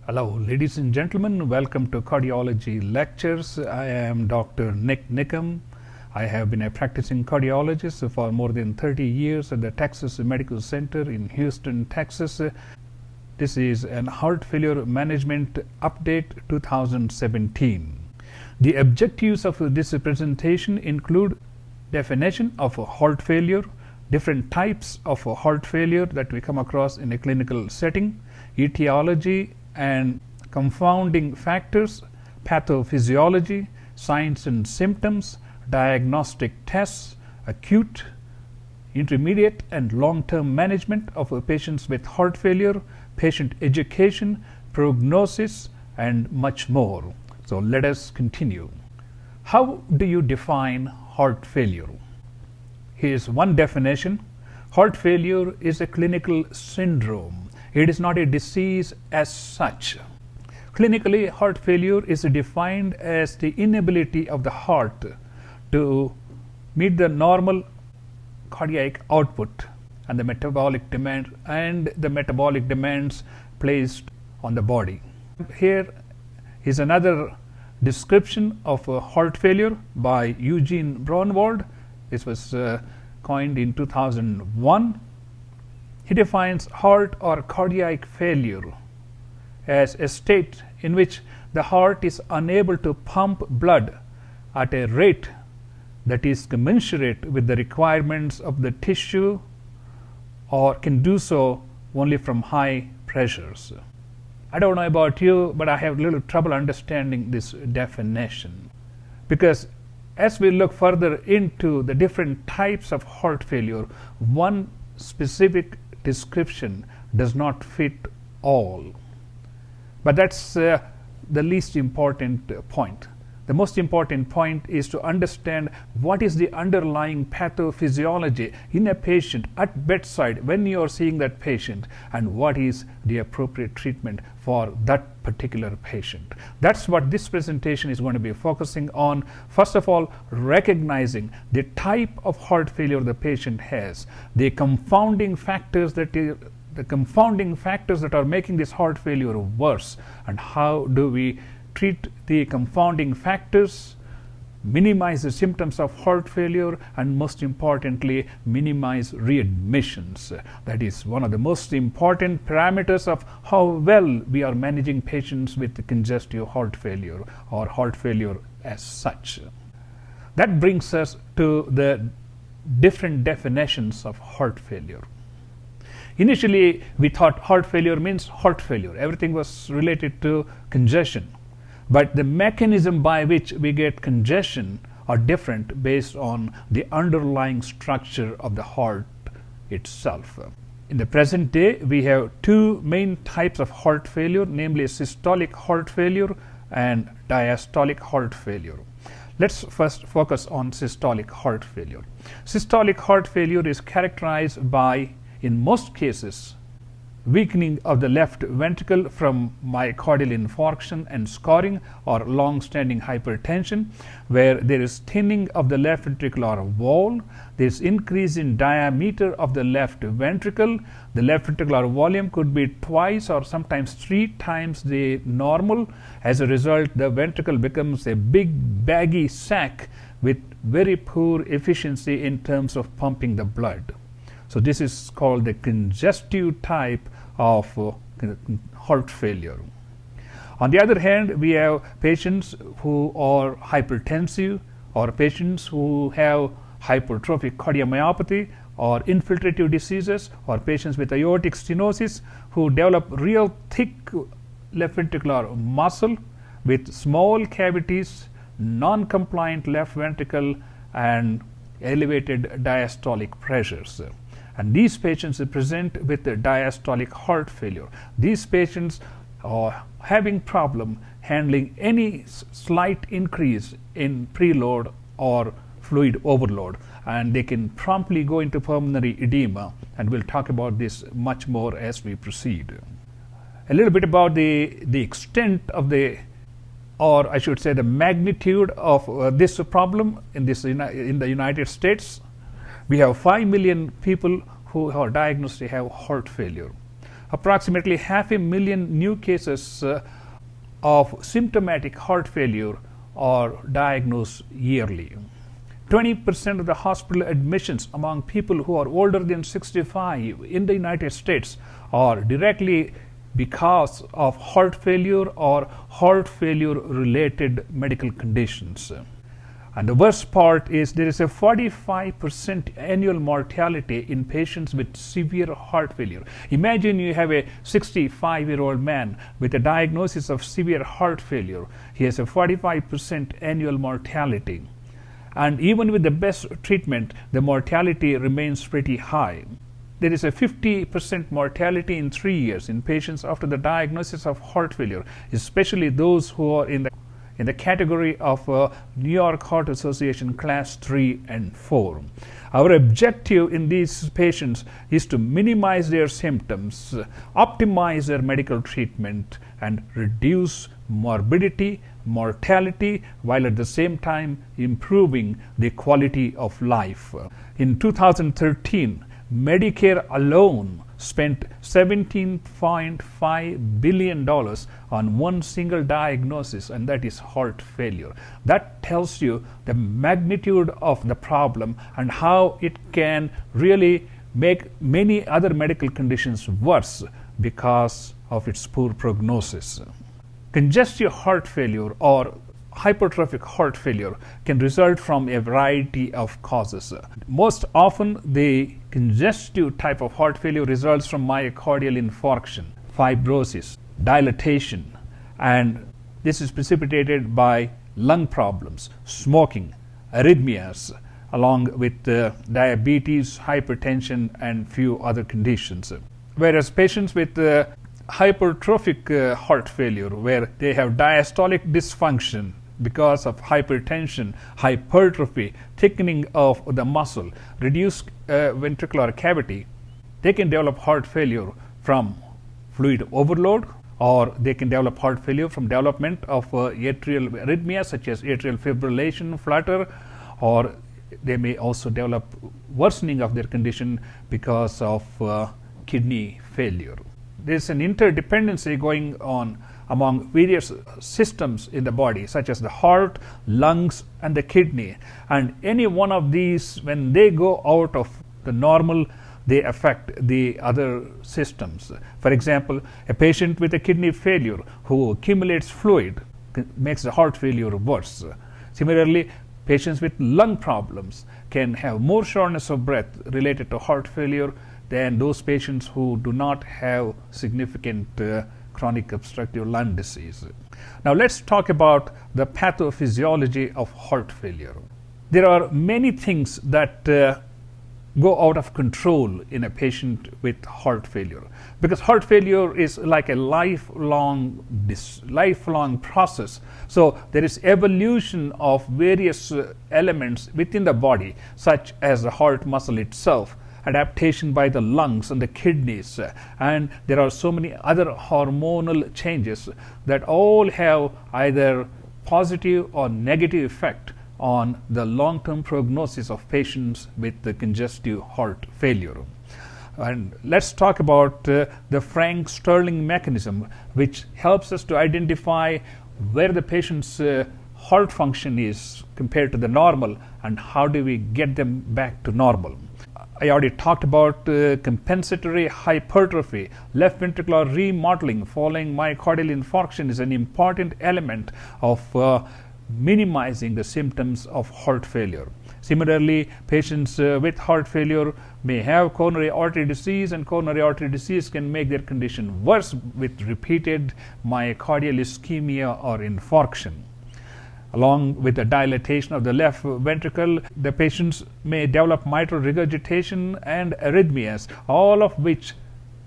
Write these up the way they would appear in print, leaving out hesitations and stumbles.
Hello, ladies and gentlemen. Welcome to Cardiology Lectures. I am Dr. NIK NIKAM. I have been a practicing cardiologist for more than 30 years at the Texas Medical Center in Houston, Texas. This is an Heart Failure Management Update 2017. The objectives of this presentation include definition of heart failure, different types of heart failure that we come across in a clinical setting, etiology and confounding factors, pathophysiology, signs and symptoms, diagnostic tests, acute, intermediate and long-term management of patients with heart failure, patient education, prognosis, and much more. So let us continue. How do you define heart failure? Here's one definition. Heart failure is a clinical syndrome. It is not a disease as such. Clinically, heart failure is defined as the inability of the heart to meet the normal cardiac output and the metabolic demands placed on the body. Here is another description of heart failure by Eugene Braunwald. This was coined in 2001. He defines heart or cardiac failure as a state in which the heart is unable to pump blood at a rate that is commensurate with the requirements of the tissue or can do so only from high pressures. I don't know about you, but I have little trouble understanding this definition, because as we look further into the different types of heart failure, one specific description does not fit all. But that's the least important point. The most important point is to understand what is the underlying pathophysiology in a patient at bedside when you are seeing that patient, and what is the appropriate treatment for that particular patient. That's what this presentation is going to be focusing on. First of all, recognizing the type of heart failure the patient has, the confounding factors that are making this heart failure worse, and how do we treat the confounding factors, minimize the symptoms of heart failure, and most importantly, minimize readmissions. That is one of the most important parameters of how well we are managing patients with congestive heart failure or heart failure as such. That brings us to the different definitions of heart failure. Initially, we thought heart failure means heart failure. Everything was related to congestion. But the mechanism by which we get congestion are different based on the underlying structure of the heart itself. In the present day, we have two main types of heart failure, namely systolic heart failure and diastolic heart failure. Let's first focus on systolic heart failure. Systolic heart failure is characterized by, in most cases, weakening of the left ventricle from myocardial infarction and scarring or long-standing hypertension, where there is thinning of the left ventricular wall, there is increase in diameter of the left ventricle, the left ventricular volume could be twice or sometimes 3 times the normal. As a result, the ventricle becomes a big baggy sac with very poor efficiency in terms of pumping the blood. So this is called the congestive type of heart failure. On the other hand, we have patients who are hypertensive, or patients who have hypertrophic cardiomyopathy or infiltrative diseases, or patients with aortic stenosis who develop real thick left ventricular muscle with small cavities, non-compliant left ventricle, and elevated diastolic pressures. And these patients present with diastolic heart failure. These patients are having problem handling any slight increase in preload or fluid overload, and they can promptly go into pulmonary edema, and we'll talk about this much more as we proceed. A little bit about the extent of the, or I should say the magnitude of this problem in the United States. We have 5 million people who are diagnosed to have heart failure. Approximately 500,000 new cases of symptomatic heart failure are diagnosed yearly. 20% of the hospital admissions among people who are older than 65 in the United States are directly because of heart failure or heart failure related medical conditions. And the worst part is there is a 45% annual mortality in patients with severe heart failure. Imagine you have a 65-year-old man with a diagnosis of severe heart failure. He has a 45% annual mortality. And even with the best treatment, the mortality remains pretty high. There is a 50% mortality in 3 years in patients after the diagnosis of heart failure, especially those who are in the category of New York Heart Association Class 3 and 4. Our objective in these patients is to minimize their symptoms, optimize their medical treatment, and reduce morbidity, mortality, while at the same time improving the quality of life. In 2013, Medicare alone spent $17.5 billion on one single diagnosis, and that is heart failure. That tells you the magnitude of the problem and how it can really make many other medical conditions worse because of its poor prognosis. Congestive heart failure or hypertrophic heart failure can result from a variety of causes. Most often, the congestive type of heart failure results from myocardial infarction, fibrosis, dilatation, and this is precipitated by lung problems, smoking, arrhythmias, along with diabetes, hypertension, and few other conditions. Whereas patients with hypertrophic heart failure, where they have diastolic dysfunction because of hypertension, hypertrophy, thickening of the muscle, reduced ventricular cavity, they can develop heart failure from fluid overload, or they can develop heart failure from development of atrial arrhythmia such as atrial fibrillation, flutter, or they may also develop worsening of their condition because of kidney failure. There is an interdependency going on among various systems in the body, such as the heart, lungs, and the kidney. And any one of these, when they go out of the normal, they affect the other systems. For example, a patient with a kidney failure who accumulates fluid makes the heart failure worse. Similarly, patients with lung problems can have more shortness of breath related to heart failure than those patients who do not have significant chronic obstructive lung disease. Now let's talk about the pathophysiology of heart failure. There are many things that go out of control in a patient with heart failure, because heart failure is like a lifelong process. So there is evolution of various elements within the body, such as the heart muscle itself, adaptation by the lungs and the kidneys, and there are so many other hormonal changes that all have either positive or negative effect on the long-term prognosis of patients with the congestive heart failure. And let's talk about the Frank-Starling mechanism, which helps us to identify where the patient's heart function is compared to the normal, and how do we get them back to normal. I already talked about compensatory hypertrophy. Left ventricular remodeling following myocardial infarction is an important element of minimizing the symptoms of heart failure. Similarly, patients with heart failure may have coronary artery disease, and coronary artery disease can make their condition worse with repeated myocardial ischemia or infarction. Along with the dilatation of the left ventricle, the patients may develop mitral regurgitation and arrhythmias, all of which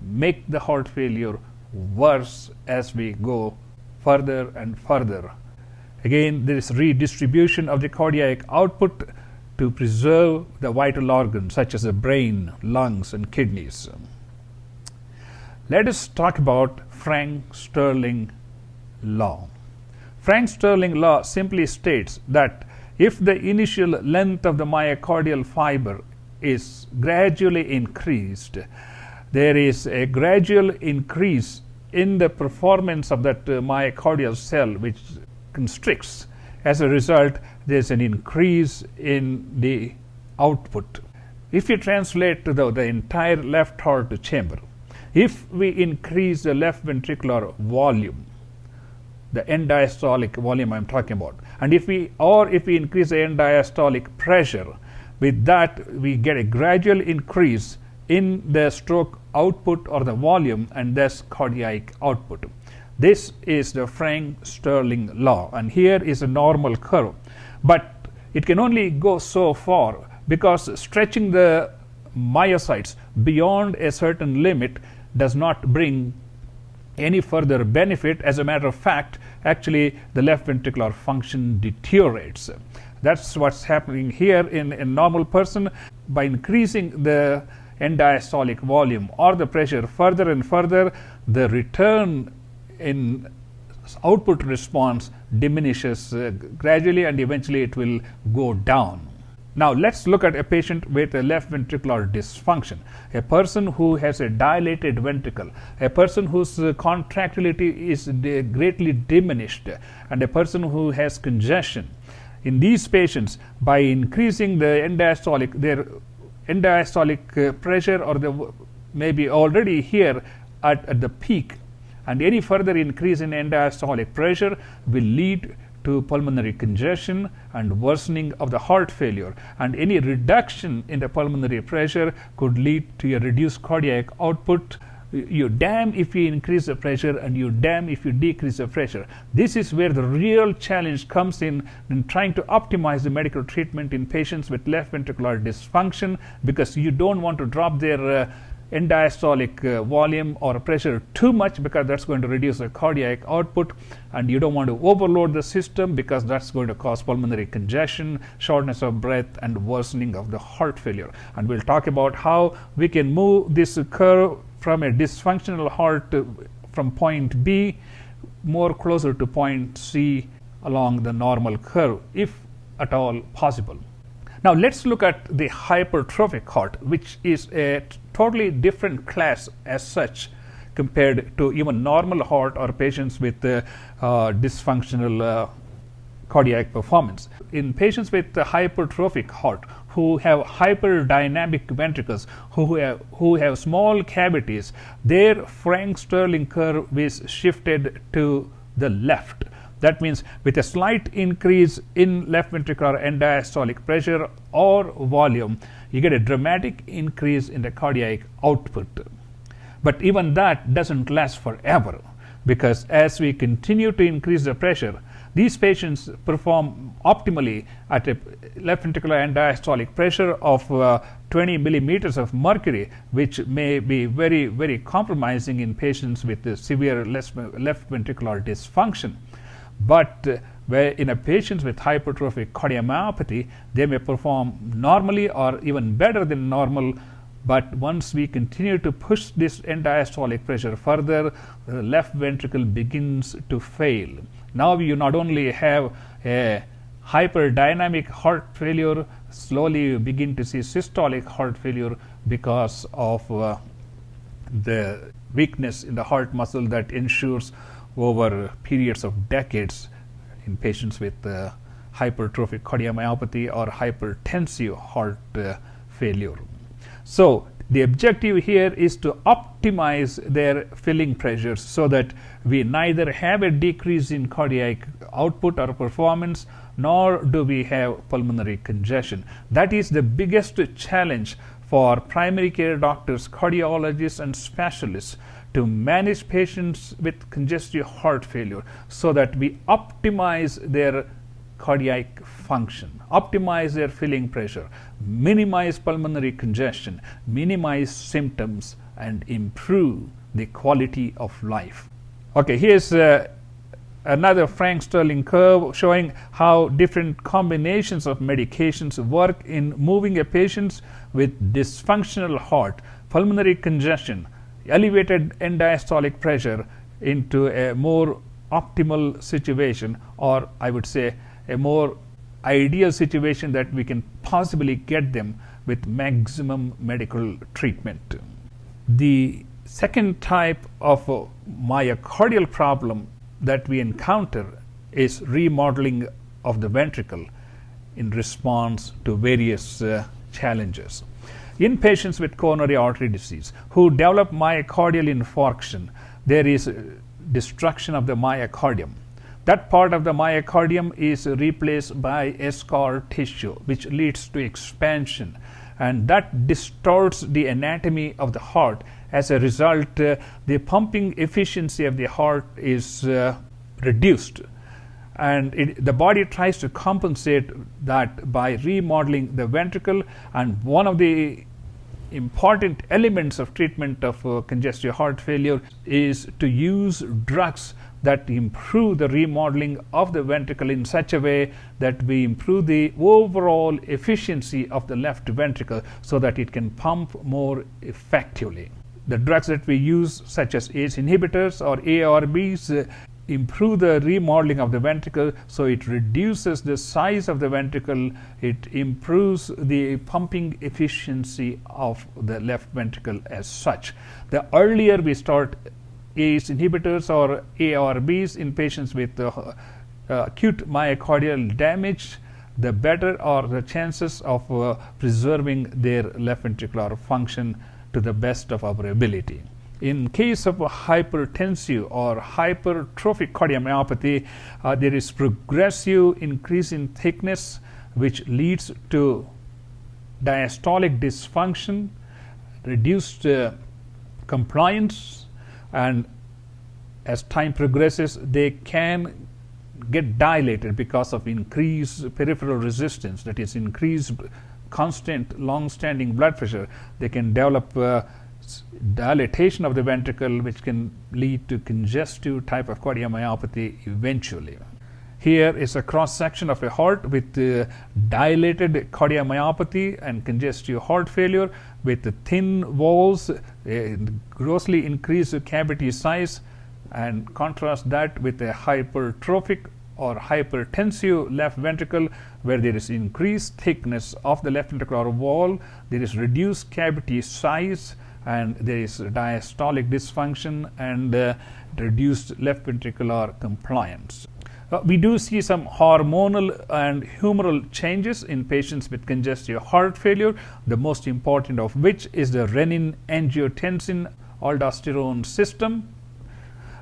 make the heart failure worse as we go further and further. Again, there is redistribution of the cardiac output to preserve the vital organs such as the brain, lungs, and kidneys. Let us talk about Frank-Starling law. Frank-Starling law simply states that if the initial length of the myocardial fiber is gradually increased, there is a gradual increase in the performance of that myocardial cell, which constricts. As a result, there is an increase in the output. If you translate to the entire left heart chamber, if we increase the left ventricular volume, the end diastolic volume I'm talking about, and if we increase the end diastolic pressure, with that we get a gradual increase in the stroke output or the volume, and thus cardiac output. This is the Frank-Starling law, and here is a normal curve, but it can only go so far, because stretching the myocytes beyond a certain limit does not bring any further benefit. As a matter of fact, actually the left ventricular function deteriorates. That's what's happening here in a normal person. By increasing the end diastolic volume or the pressure further and further, the return in output response diminishes gradually, and eventually it will go down. Now let's look at a patient with a left ventricular dysfunction, a person who has a dilated ventricle, a person whose contractility is greatly diminished, and a person who has congestion. In these patients, by increasing the end diastolic, their end diastolic pressure, or the maybe already here at the peak, and any further increase in end diastolic pressure will lead to pulmonary congestion and worsening of the heart failure, and any reduction in the pulmonary pressure could lead to a reduced cardiac output. You damn if you increase the pressure, and you damn if you decrease the pressure. This is where the real challenge comes in trying to optimize the medical treatment in patients with left ventricular dysfunction, because you don't want to drop their end diastolic volume or pressure too much, because that's going to reduce the cardiac output, and you don't want to overload the system, because that's going to cause pulmonary congestion, shortness of breath, and worsening of the heart failure. And we'll talk about how we can move this curve from a dysfunctional heart from point B more closer to point C along the normal curve, if at all possible. Now let's look at the hypertrophic heart, which is a totally different class as such compared to even normal heart or patients with dysfunctional cardiac performance. In patients with hypertrophic heart who have hyperdynamic ventricles, who have small cavities, their Frank-Starling curve is shifted to the left. That means with a slight increase in left ventricular end diastolic pressure or volume, you get a dramatic increase in the cardiac output. But even that doesn't last forever, because as we continue to increase the pressure, these patients perform optimally at a left ventricular end diastolic pressure of 20 millimeters of mercury, which may be very, very compromising in patients with severe left ventricular dysfunction. But where in a patients with hypertrophic cardiomyopathy, they may perform normally or even better than normal. But once we continue to push this end diastolic pressure further, the left ventricle begins to fail. Now you not only have a hyperdynamic heart failure, slowly you begin to see systolic heart failure because of the weakness in the heart muscle that ensures over periods of decades in patients with hypertrophic cardiomyopathy or hypertensive heart failure. So the objective here is to optimize their filling pressures so that we neither have a decrease in cardiac output or performance, nor do we have pulmonary congestion. That is the biggest challenge for primary care doctors, cardiologists, and specialists, to manage patients with congestive heart failure so that we optimize their cardiac function, optimize their filling pressure, minimize pulmonary congestion, minimize symptoms, and improve the quality of life. Okay, here's another Frank-Starling curve showing how different combinations of medications work in moving a patient with dysfunctional heart, pulmonary congestion, elevated end diastolic pressure into a more optimal situation, or I would say a more ideal situation that we can possibly get them with maximum medical treatment. The second type of myocardial problem that we encounter is remodeling of the ventricle in response to various challenges. In patients with coronary artery disease who develop myocardial infarction, there is destruction of the myocardium. That part of the myocardium is replaced by a scar tissue, which leads to expansion, and that distorts the anatomy of the heart. As a result, the pumping efficiency of the heart is reduced, and the body tries to compensate that by remodeling the ventricle. And one of the important elements of treatment of congestive heart failure is to use drugs that improve the remodeling of the ventricle in such a way that we improve the overall efficiency of the left ventricle so that it can pump more effectively. The drugs that we use, such as ACE inhibitors or ARBs, improve the remodeling of the ventricle, so it reduces the size of the ventricle, it improves the pumping efficiency of the left ventricle as such. The earlier we start ACE inhibitors or ARBs in patients with acute myocardial damage, the better are the chances of preserving their left ventricular function to the best of our ability. In case of a hypertensive or hypertrophic cardiomyopathy, there is progressive increase in thickness, which leads to diastolic dysfunction, reduced compliance, and as time progresses, they can get dilated because of increased peripheral resistance, that is, increased constant long-standing blood pressure. They can develop dilatation of the ventricle, which can lead to congestive type of cardiomyopathy eventually. Here is a cross-section of a heart with dilated cardiomyopathy and congestive heart failure with thin walls, grossly increased cavity size, and contrast that with a hypertrophic or hypertensive left ventricle where there is increased thickness of the left ventricular wall, there is reduced cavity size, and there is diastolic dysfunction and reduced left ventricular compliance. We do see some hormonal and humoral changes in patients with congestive heart failure, the most important of which is the renin angiotensin aldosterone system,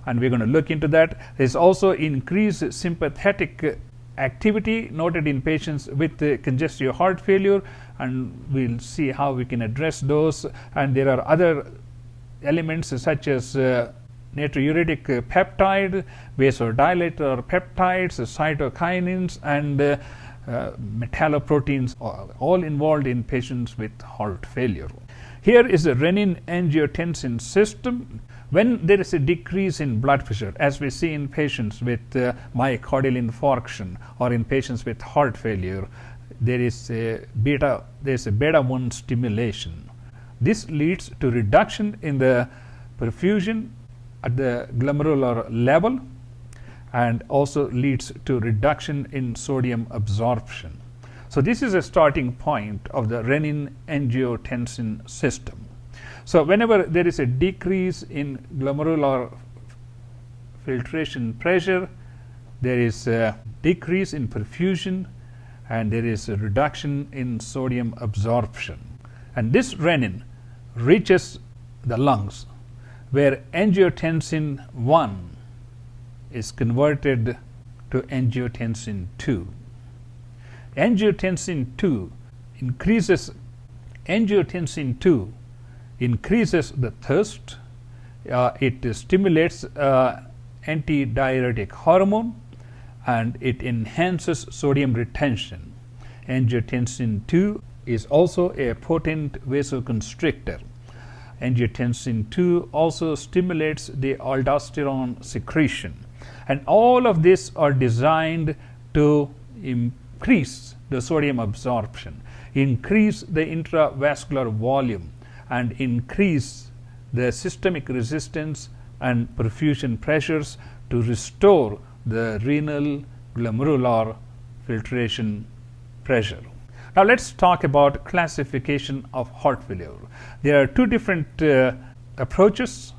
and we're going to look into that. There's also increased sympathetic activity noted in patients with congestive heart failure, and we'll see how we can address those. And there are other elements such as natriuretic peptide, vasodilator peptides, cytokinins, and metalloproteins, all involved in patients with heart failure. Here is the renin angiotensin system. When there is a decrease in blood pressure, as we see in patients with myocardial infarction or in patients with heart failure, there is a beta 1 stimulation. This leads to reduction in the perfusion at the glomerular level and also leads to reduction in sodium absorption. So this is a starting point of the renin angiotensin system. So whenever there is a decrease in glomerular filtration pressure, there is a decrease in perfusion and there is a reduction in sodium absorption. And this renin reaches the lungs, where angiotensin 1 is converted to angiotensin 2. Angiotensin 2 increases the thirst. It stimulates antidiuretic hormone and it enhances sodium retention. Angiotensin 2 is also a potent vasoconstrictor. Angiotensin 2 also stimulates the aldosterone secretion. And all of these are designed to increase the sodium absorption, increase the intravascular volume, and increase the systemic resistance and perfusion pressures to restore the renal glomerular filtration pressure. Now let's talk about classification of heart failure. There are two different approaches.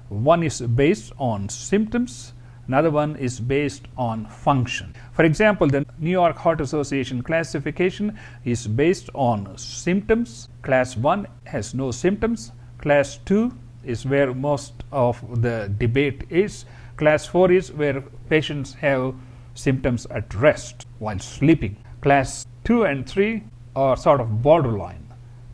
One is based on symptoms, another one is based on function. For example, the New York Heart Association classification is based on symptoms. Class 1 has no symptoms. Class 2 is where most of the debate is. Class 4 is where patients have symptoms at rest while sleeping. Class 2 and 3 are sort of borderline.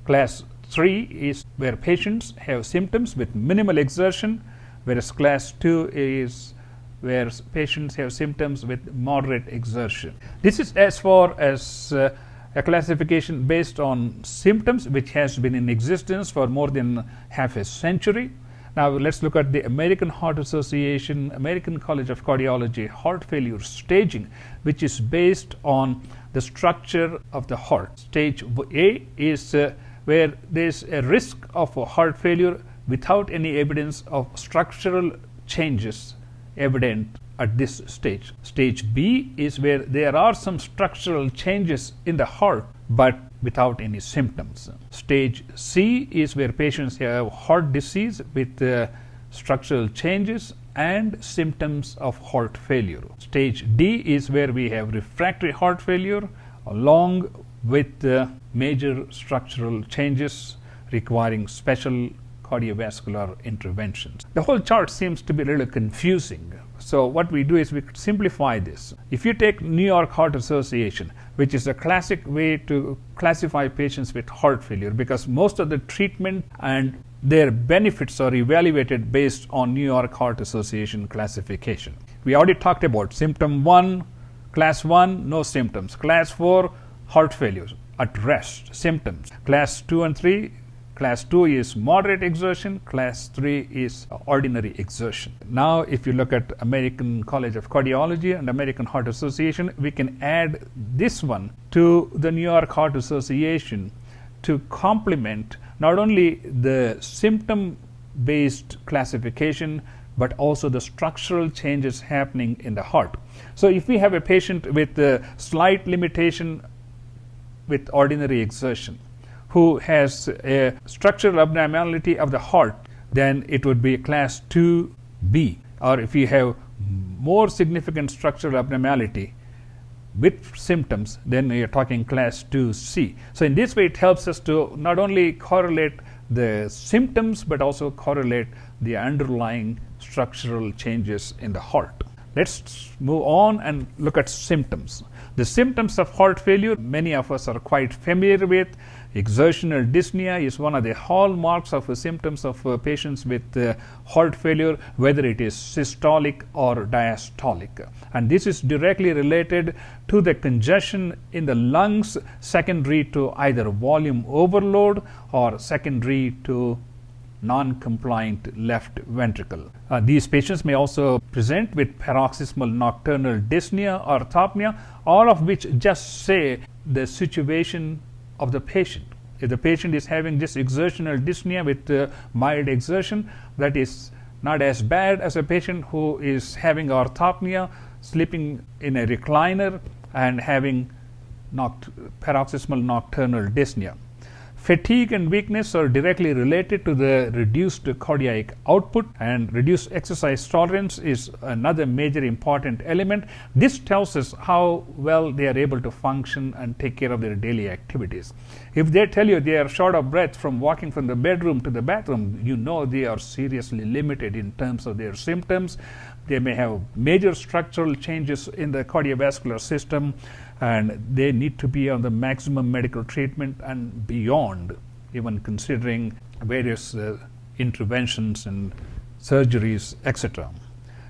Class 3 is where patients have symptoms with minimal exertion, whereas Class 2 is where patients have symptoms with moderate exertion. This is as far as a classification based on symptoms, which has been in existence for more than half a century. Now let's look at the American Heart Association, American College of Cardiology heart failure staging, which is based on the structure of the heart. Stage A is where there is a risk of heart failure without any evidence of structural changes evident at this stage. Stage B is where there are some structural changes in the heart but without any symptoms. Stage C is where patients have heart disease with structural changes and symptoms of heart failure. Stage D is where we have refractory heart failure along with major structural changes requiring special cardiovascular interventions. The whole chart seems to be a little confusing. So what we do is we simplify this. If you take New York Heart Association, which is a classic way to classify patients with heart failure, because most of the treatment and their benefits are evaluated based on New York Heart Association classification. We already talked about symptom 1, class 1, no symptoms. Class 4, heart failure, at rest, symptoms. Class 2 and 3, Class 2 is moderate exertion, Class 3 is ordinary exertion. Now, if you look at American College of Cardiology and American Heart Association, we can add this one to the New York Heart Association to complement not only the symptom-based classification, but also the structural changes happening in the heart. So, if we have a patient with a slight limitation with ordinary exertion, who has a structural abnormality of the heart, then it would be class 2B. Or if you have more significant structural abnormality with symptoms, then you're talking class 2C. So in this way, it helps us to not only correlate the symptoms, but also correlate the underlying structural changes in the heart. Let's move on and look at symptoms. The symptoms of heart failure, many of us are quite familiar with. Exertional dyspnea is one of the hallmarks of symptoms of patients with heart failure, whether it is systolic or diastolic. And this is directly related to the congestion in the lungs, secondary to either volume overload or secondary to non-compliant left ventricle. These patients may also present with paroxysmal nocturnal dyspnea or orthopnea, all of which just say the situation of the patient. If the patient is having this exertional dyspnea with mild exertion, that is not as bad as a patient who is having orthopnea, sleeping in a recliner and having paroxysmal nocturnal dyspnea. Fatigue and weakness are directly related to the reduced cardiac output, and reduced exercise tolerance is another major important element. This tells us how well they are able to function and take care of their daily activities. If they tell you they are short of breath from walking from the bedroom to the bathroom, you know they are seriously limited in terms of their symptoms. They may have major structural changes in the cardiovascular system, and they need to be on the maximum medical treatment and beyond, even considering various interventions and surgeries, etc.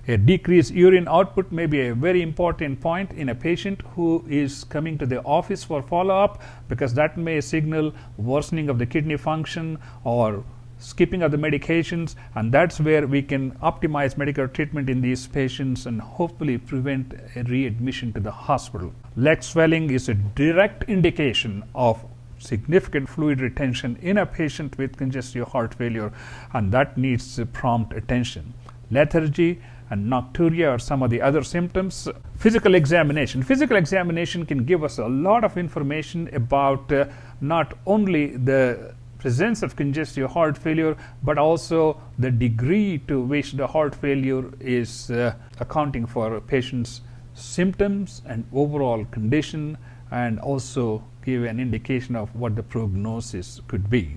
A decreased urine output may be a very important point in a patient who is coming to the office for follow-up, because that may signal worsening of the kidney function or skipping of the medications, and that's where we can optimize medical treatment in these patients and hopefully prevent a readmission to the hospital. Leg swelling is a direct indication of significant fluid retention in a patient with congestive heart failure, and that needs prompt attention. Lethargy and nocturia are some of the other symptoms. Physical examination. Physical examination can give us a lot of information about not only the presence of congestive heart failure, but also the degree to which the heart failure is accounting for a patient's symptoms and overall condition, and also give an indication of what the prognosis could be.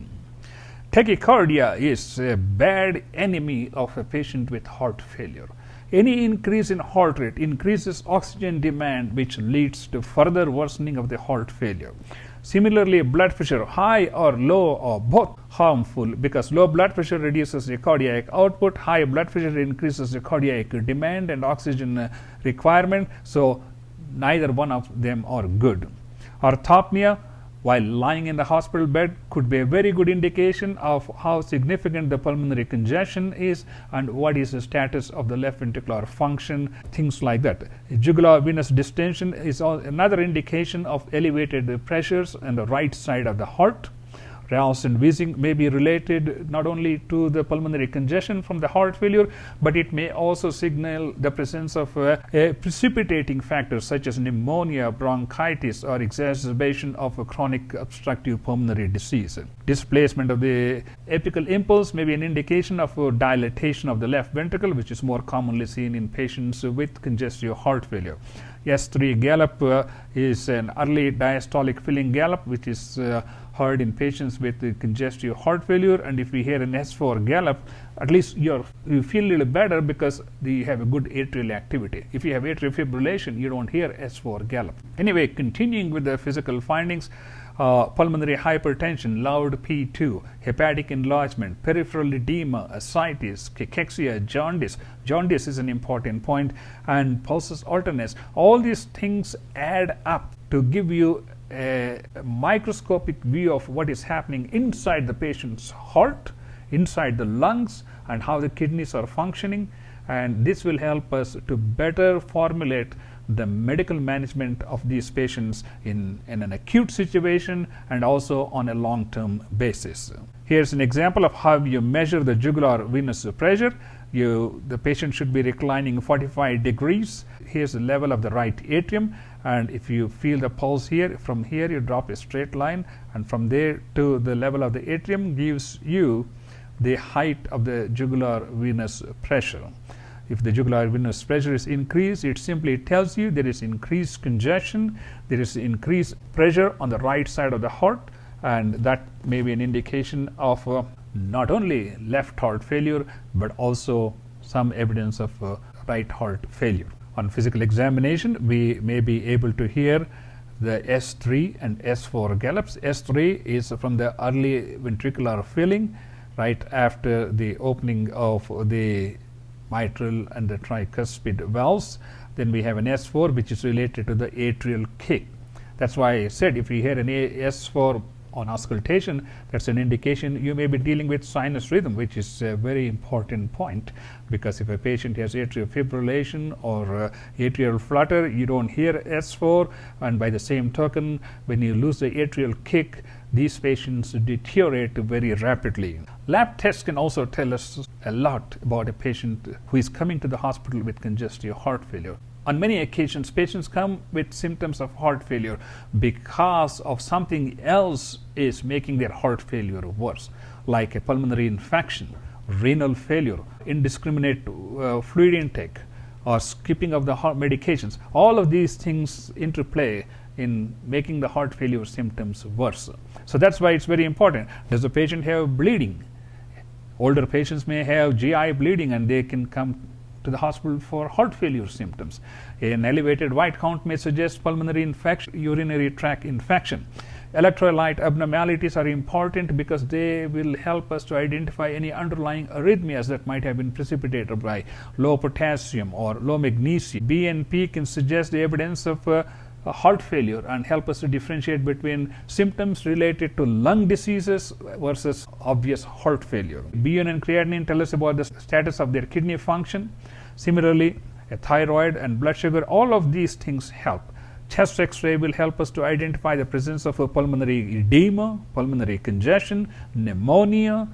Tachycardia is a bad enemy of a patient with heart failure. Any increase in heart rate increases oxygen demand, which leads to further worsening of the heart failure. Similarly, blood pressure, high or low, are both harmful, because low blood pressure reduces the cardiac output, high blood pressure increases the cardiac demand and oxygen requirement, so neither one of them are good. Orthopnea, while lying in the hospital bed, could be a very good indication of how significant the pulmonary congestion is and what is the status of the left ventricular function, things like that. Jugular venous distension is another indication of elevated pressures on the right side of the heart. RAS and wheezing may be related not only to the pulmonary congestion from the heart failure, but it may also signal the presence of a precipitating factors such as pneumonia, bronchitis, or exacerbation of a chronic obstructive pulmonary disease. Displacement of the apical impulse may be an indication of a dilatation of the left ventricle, which is more commonly seen in patients with congestive heart failure. S3 gallop is an early diastolic filling gallop, which is heard in patients with congestive heart failure, and if we hear an S4 gallop, at least you feel a little better because you have a good atrial activity. If you have atrial fibrillation, you don't hear S4 gallop. Anyway, continuing with the physical findings, pulmonary hypertension, loud P2, hepatic enlargement, peripheral edema, ascites, cachexia, jaundice. Jaundice is an important point, and pulsus alternans. All these things add up to give you a microscopic view of what is happening inside the patient's heart, inside the lungs, and how the kidneys are functioning, and this will help us to better formulate the medical management of these patients in an acute situation and also on a long-term basis. Here's an example of how you measure the jugular venous pressure. The patient should be reclining 45 degrees. Here's the level of the right atrium, and if you feel the pulse here, from here you drop a straight line, and from there to the level of the atrium gives you the height of the jugular venous pressure. If the jugular venous pressure is increased, it simply tells you there is increased congestion, there is increased pressure on the right side of the heart, and that may be an indication of not only left heart failure, but also some evidence of right heart failure. On physical examination, we may be able to hear the S3 and S4 gallops. S3 is from the early ventricular filling, right after the opening of the mitral and the tricuspid valves. Then we have an S4, which is related to the atrial kick. That's why I said if you hear an S4 on auscultation, that's an indication you may be dealing with sinus rhythm, which is a very important point, because if a patient has atrial fibrillation or atrial flutter, you don't hear S4, and by the same token, when you lose the atrial kick, these patients deteriorate very rapidly. Lab tests can also tell us a lot about a patient who is coming to the hospital with congestive heart failure. On many occasions, patients come with symptoms of heart failure because of something else is making their heart failure worse, like a pulmonary infection, renal failure, indiscriminate fluid intake, or skipping of the heart medications. All of these things interplay in making the heart failure symptoms worse. So that's why it's very important. Does the patient have bleeding? Older patients may have GI bleeding, and they can come to the hospital for heart failure symptoms. An elevated white count may suggest pulmonary infection, urinary tract infection. Electrolyte abnormalities are important because they will help us to identify any underlying arrhythmias that might have been precipitated by low potassium or low magnesium. BNP can suggest the evidence of heart failure and help us to differentiate between symptoms related to lung diseases versus obvious heart failure. BUN and creatinine tell us about the status of their kidney function. Similarly, a thyroid and blood sugar, all of these things help. Chest X-ray will help us to identify the presence of a pulmonary edema, pulmonary congestion, pneumonia,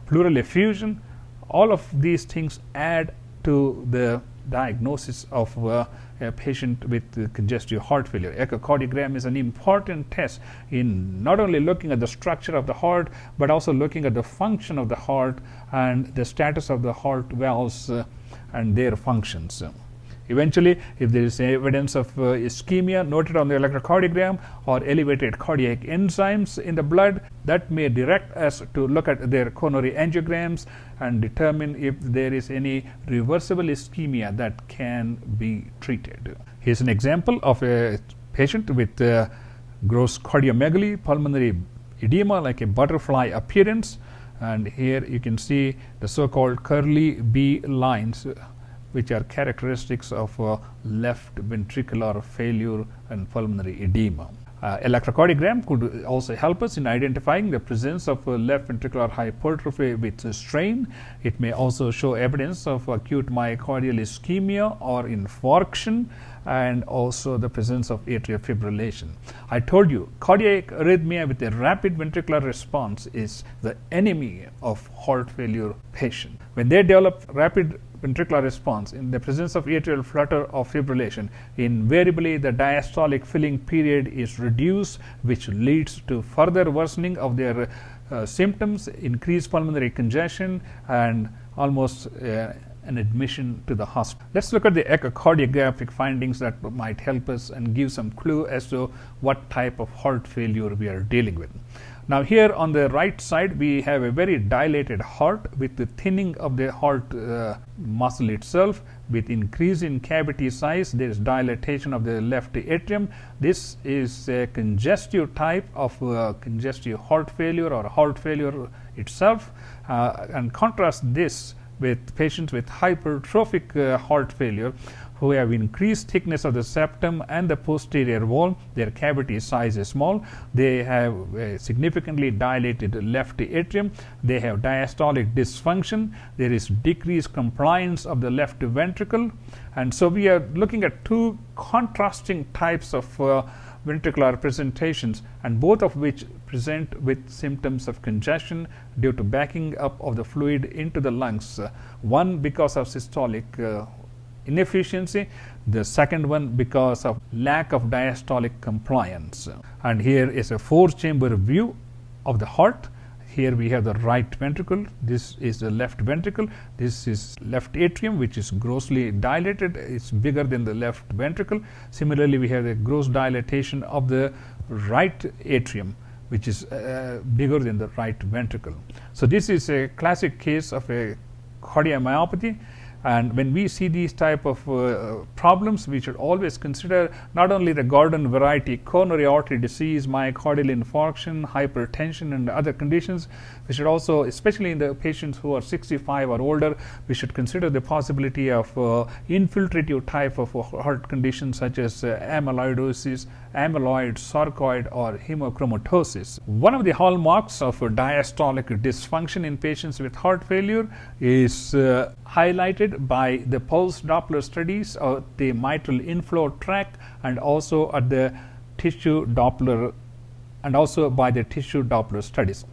pleural effusion. All of these things add to the diagnosis of a patient with congestive heart failure. Echocardiogram is an important test in not only looking at the structure of the heart, but also looking at the function of the heart and the status of the heart valves and their functions. Eventually, if there is evidence of ischemia noted on the electrocardiogram or elevated cardiac enzymes in the blood, that may direct us to look at their coronary angiograms and determine if there is any reversible ischemia that can be treated. Here's an example of a patient with gross cardiomegaly, pulmonary edema like a butterfly appearance, and here you can see the so-called curly B lines, which are characteristics of left ventricular failure and pulmonary edema. Electrocardiogram could also help us in identifying the presence of left ventricular hypertrophy with strain. It may also show evidence of acute myocardial ischemia or infarction, and also the presence of atrial fibrillation. I told you, cardiac arrhythmia with a rapid ventricular response is the enemy of heart failure patient. When they develop rapid ventricular response in the presence of atrial flutter or fibrillation, invariably the diastolic filling period is reduced, which leads to further worsening of their symptoms, increased pulmonary congestion, and almost an admission to the hospital. Let's look at the echocardiographic findings that might help us and give some clue as to what type of heart failure we are dealing with. Now here on the right side we have a very dilated heart with the thinning of the heart muscle itself. With increase in cavity size, there is dilatation of the left atrium. This is a congestive type of congestive heart failure or heart failure itself, and contrast this with patients with hypertrophic heart failure who have increased thickness of the septum and the posterior wall. Their cavity size is small. They have a significantly dilated left atrium. They have diastolic dysfunction. There is decreased compliance of the left ventricle. And so we are looking at two contrasting types of ventricular presentations, and both of which present with symptoms of congestion due to backing up of the fluid into the lungs. One because of systolic inefficiency, the second one because of lack of diastolic compliance. And here is a 4-chamber view of the heart. Here we have the right ventricle, this is the left ventricle, this is left atrium, which is grossly dilated, it's bigger than the left ventricle. Similarly, we have the gross dilatation of the right atrium, which is bigger than the right ventricle. So this is a classic case of a cardiomyopathy. And when we see these type of problems, we should always consider not only the Gordon variety coronary artery disease, myocardial infarction, hypertension, and other conditions. We should also, especially in the patients who are 65 or older, we should consider the possibility of infiltrative type of heart conditions such as amyloidosis, amyloid, sarcoid, or hemochromatosis. One of the hallmarks of diastolic dysfunction in patients with heart failure is highlighted by the pulse Doppler studies of the mitral inflow tract, and also at the tissue Doppler, and also by the tissue Doppler studies.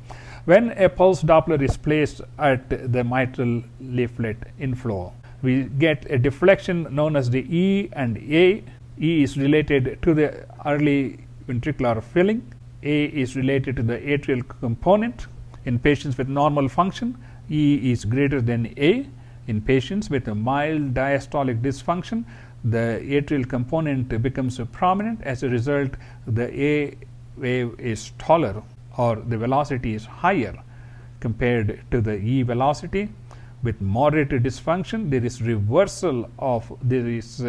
When a pulse Doppler is placed at the mitral leaflet inflow, we get a deflection known as the E and A. E is related to the early ventricular filling. A is related to the atrial component. In patients with normal function, E is greater than A. In patients with a mild diastolic dysfunction, the atrial component becomes prominent. As a result, the A wave is taller, or the velocity is higher compared to the E velocity. With moderate dysfunction, there is reversal of these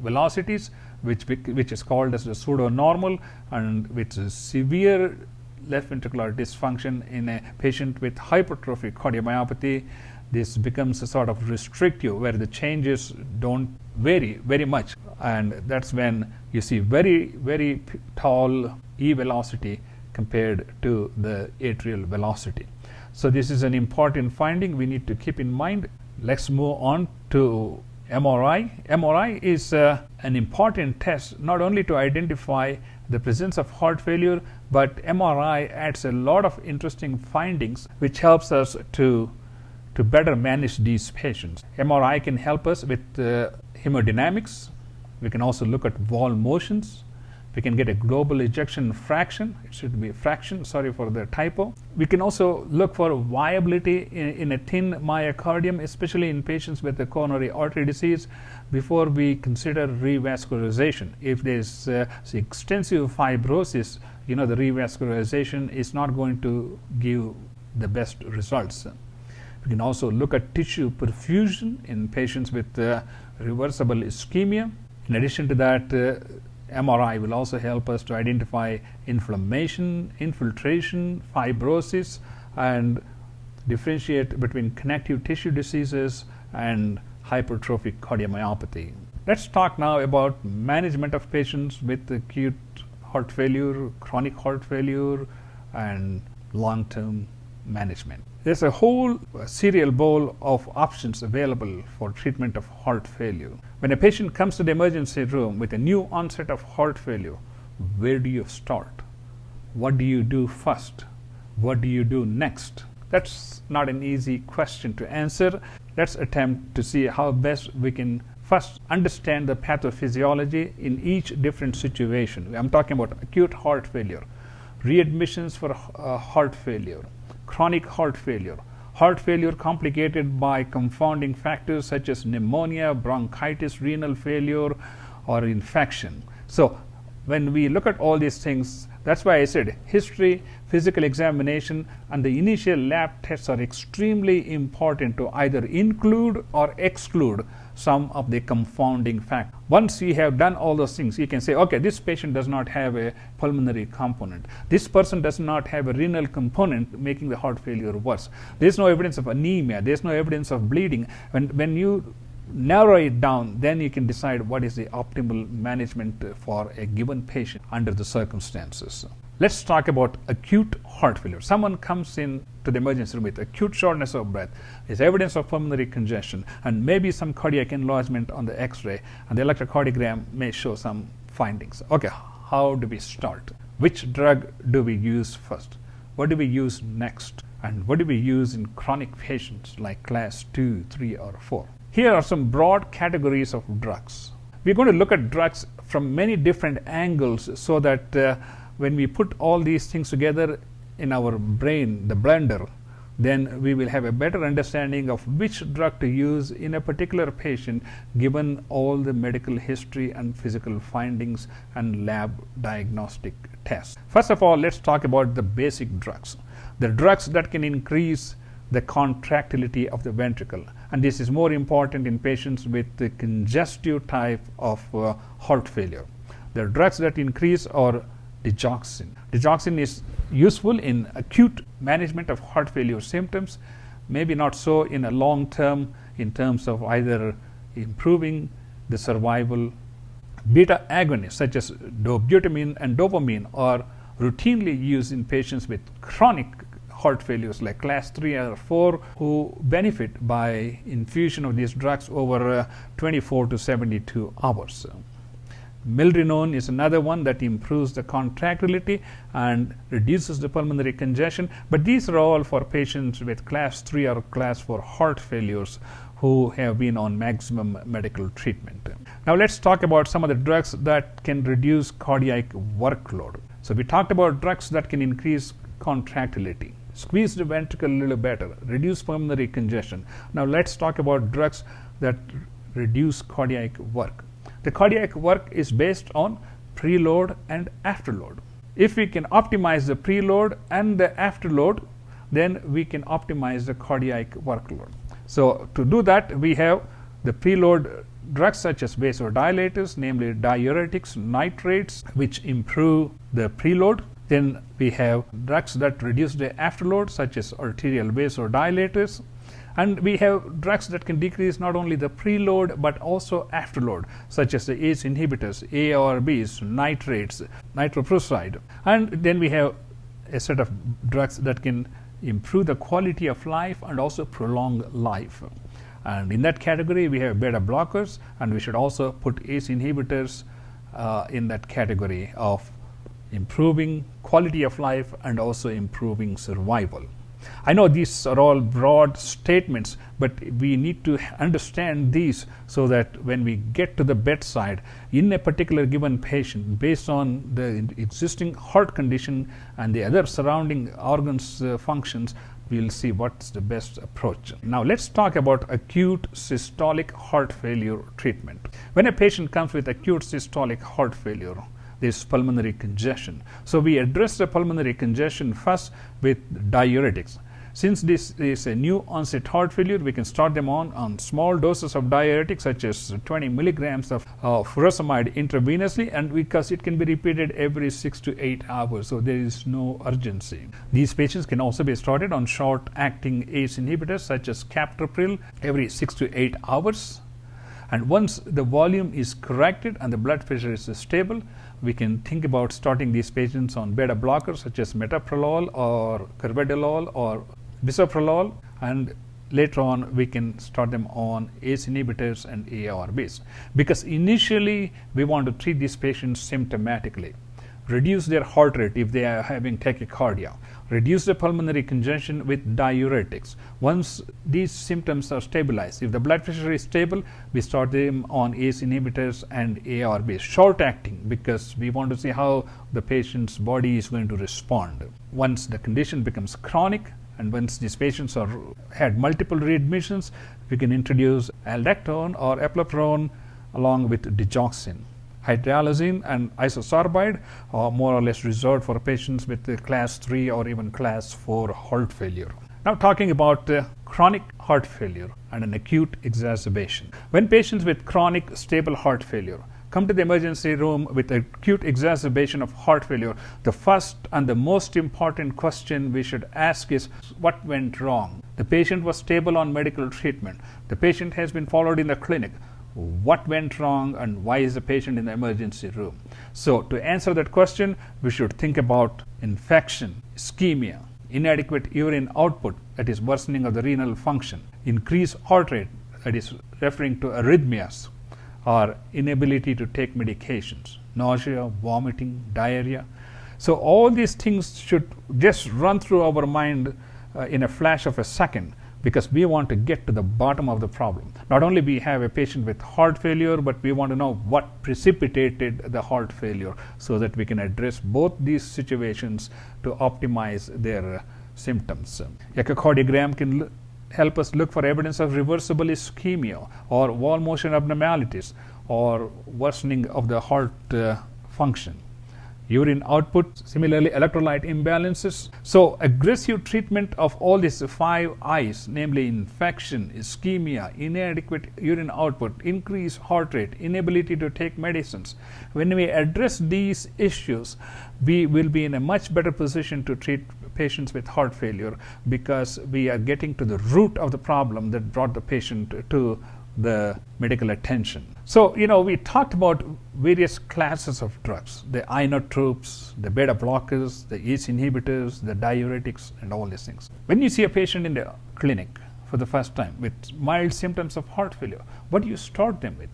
velocities, which is called as the pseudo-normal, and with severe left ventricular dysfunction in a patient with hypertrophic cardiomyopathy, this becomes a sort of restrictive, where the changes don't vary very much, and that's when you see very tall E velocity compared to the atrial velocity. So this is an important finding we need to keep in mind. Let's move on to MRI. MRI is an important test not only to identify the presence of heart failure, but MRI adds a lot of interesting findings which helps us to to better manage these patients. MRI can help us with hemodynamics. We can also look at wall motions. We can get a global ejection fraction. It should be a fraction, sorry for the typo. We can also look for viability in a thin myocardium, especially in patients with a coronary artery disease, before we consider revascularization. If there's extensive fibrosis, the revascularization is not going to give the best results. We can also look at tissue perfusion in patients with reversible ischemia. In addition to that, MRI will also help us to identify inflammation, infiltration, fibrosis, and differentiate between connective tissue diseases and hypertrophic cardiomyopathy. Let's talk now about management of patients with acute heart failure, chronic heart failure, and long-term management. There's a whole cereal bowl of options available for treatment of heart failure. When a patient comes to the emergency room with a new onset of heart failure, where do you start? What do you do first? What do you do next? That's not an easy question to answer. Let's attempt to see how best we can first understand the pathophysiology in each different situation. I'm talking about acute heart failure, readmissions for heart failure, chronic heart failure complicated by confounding factors such as pneumonia, bronchitis, renal failure, or infection. So when we look at all these things, that's why I said history, physical examination, and the initial lab tests are extremely important to either include or exclude some of the confounding factors. Once you have done all those things, you can say, okay, this patient does not have a pulmonary component. This person does not have a renal component, making the heart failure worse. There's no evidence of anemia. There's no evidence of bleeding. When you narrow it down, then you can decide what is the optimal management for a given patient under the circumstances. Let's talk about acute heart failure. Someone comes in to the emergency room with acute shortness of breath, there's evidence of pulmonary congestion, and maybe some cardiac enlargement on the X-ray, and the electrocardiogram may show some findings. Okay, how do we start? Which drug do we use first? What do we use next? And what do we use in chronic patients like class 2, 3, or 4? Here are some broad categories of drugs. We're going to look at drugs from many different angles so that when we put all these things together in our brain, the blender, then we will have a better understanding of which drug to use in a particular patient given all the medical history and physical findings and lab diagnostic tests. First of all, let's talk about the basic drugs. The drugs that can increase the contractility of the ventricle, and this is more important in patients with the congestive type of heart failure. The drugs that increase are digoxin. Digoxin is useful in acute management of heart failure symptoms, maybe not so in a long term in terms of either improving the survival. Beta agonists such as dobutamine and dopamine are routinely used in patients with chronic heart failures like class 3 or 4 who benefit by infusion of these drugs over 24 to 72 hours. Milrinone is another one that improves the contractility and reduces the pulmonary congestion, but these are all for patients with class 3 or class 4 heart failures who have been on maximum medical treatment. Now let's talk about some of the drugs that can reduce cardiac workload. So we talked about drugs that can increase contractility, squeeze the ventricle a little better, reduce pulmonary congestion. Now let's talk about drugs that reduce cardiac work. The cardiac work is based on preload and afterload. If we can optimize the preload and the afterload, then we can optimize the cardiac workload. So to do that, we have the preload drugs such as vasodilators, namely diuretics, nitrates, which improve the preload. Then we have drugs that reduce the afterload, such as arterial vasodilators. And we have drugs that can decrease not only the preload but also afterload, such as the ACE inhibitors, ARBs, nitrates, nitroprusside. And then we have a set of drugs that can improve the quality of life and also prolong life. And in that category, we have beta blockers, and we should also put ACE inhibitors in that category of improving quality of life and also improving survival. I know these are all broad statements, but we need to understand these so that when we get to the bedside in a particular given patient, based on the existing heart condition and the other surrounding organs functions, we'll see what's the best approach. Now let's talk about acute systolic heart failure treatment. When a patient comes with acute systolic heart failure, this pulmonary congestion. So we address the pulmonary congestion first with diuretics. Since this is a new onset heart failure, we can start them on small doses of diuretics such as 20 milligrams of furosemide intravenously, and because it can be repeated every 6 to 8 hours, so there is no urgency. These patients can also be started on short-acting ACE inhibitors such as captopril every 6 to 8 hours. And once the volume is corrected and the blood pressure is stable, we can think about starting these patients on beta blockers such as metoprolol or carvedilol or bisoprolol, and later on we can start them on ACE inhibitors and ARBs, because initially we want to treat these patients symptomatically, reduce their heart rate if they are having tachycardia, reduce the pulmonary congestion with diuretics. Once these symptoms are stabilized, if the blood pressure is stable, we start them on ACE inhibitors and ARBs, short acting, because we want to see how the patient's body is going to respond. Once the condition becomes chronic, and once these patients had multiple readmissions, we can introduce aldactone or eploprazole along with digoxin. Hydralazine and isosorbide are more or less reserved for patients with class 3 or even class 4 heart failure. Now talking about chronic heart failure and an acute exacerbation. When patients with chronic stable heart failure come to the emergency room with acute exacerbation of heart failure, the first and the most important question we should ask is, what went wrong? The patient was stable on medical treatment. The patient has been followed in the clinic. What went wrong and why is the patient in the emergency room? So to answer that question, we should think about infection, ischemia, inadequate urine output, that is worsening of the renal function, increased heart rate, that is referring to arrhythmias, or inability to take medications, nausea, vomiting, diarrhea. So all these things should just run through our mind in a flash of a second, because we want to get to the bottom of the problem. Not only we have a patient with heart failure, but we want to know what precipitated the heart failure so that we can address both these situations to optimize their symptoms. Echocardiogram can help us look for evidence of reversible ischemia or wall motion abnormalities or worsening of the heart function. Urine output, similarly electrolyte imbalances. So aggressive treatment of all these 5 I's, namely infection, ischemia, inadequate urine output, increased heart rate, inability to take medicines. When we address these issues, we will be in a much better position to treat patients with heart failure, because we are getting to the root of the problem that brought the patient to the medical attention. So, we talked about various classes of drugs, the inotropes, the beta blockers, the ACE inhibitors, the diuretics, and all these things. When you see a patient in the clinic for the first time with mild symptoms of heart failure, what do you start them with?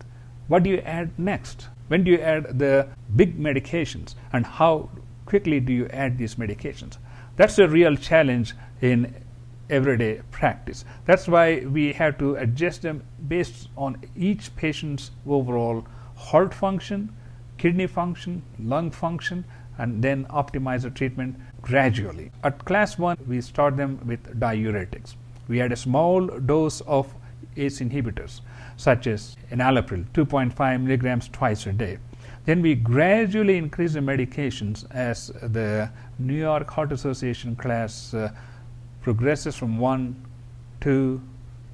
What do you add next? When do you add the big medications, and how quickly do you add these medications? That's a real challenge in everyday practice. That's why we have to adjust them based on each patient's overall heart function, kidney function, lung function, and then optimize the treatment gradually. At class 1, we start them with diuretics. We add a small dose of ACE inhibitors such as enalapril, 2.5 milligrams twice a day. Then we gradually increase the medications as the New York Heart Association class progresses from 1, 2,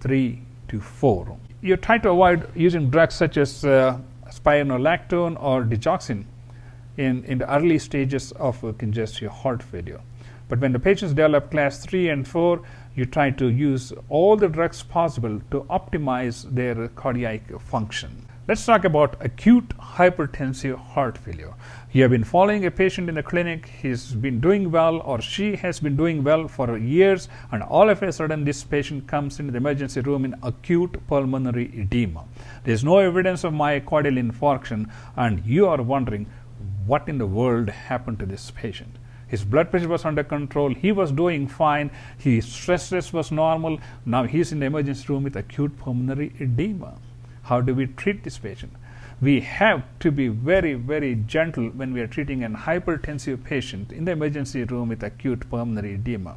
3 to 4. You try to avoid using drugs such as spironolactone or digoxin in the early stages of congestive heart failure. But when the patients develop class 3 and 4, you try to use all the drugs possible to optimize their cardiac function. Let's talk about acute hypertensive heart failure. You have been following a patient in the clinic, he's been doing well or she has been doing well for years, and all of a sudden this patient comes into the emergency room in acute pulmonary edema. There's no evidence of myocardial infarction, and you are wondering what in the world happened to this patient. His blood pressure was under control. He was doing fine. His stress test was normal. Now he's in the emergency room with acute pulmonary edema. How do we treat this patient? We have to be very, very gentle when we are treating an hypertensive patient in the emergency room with acute pulmonary edema.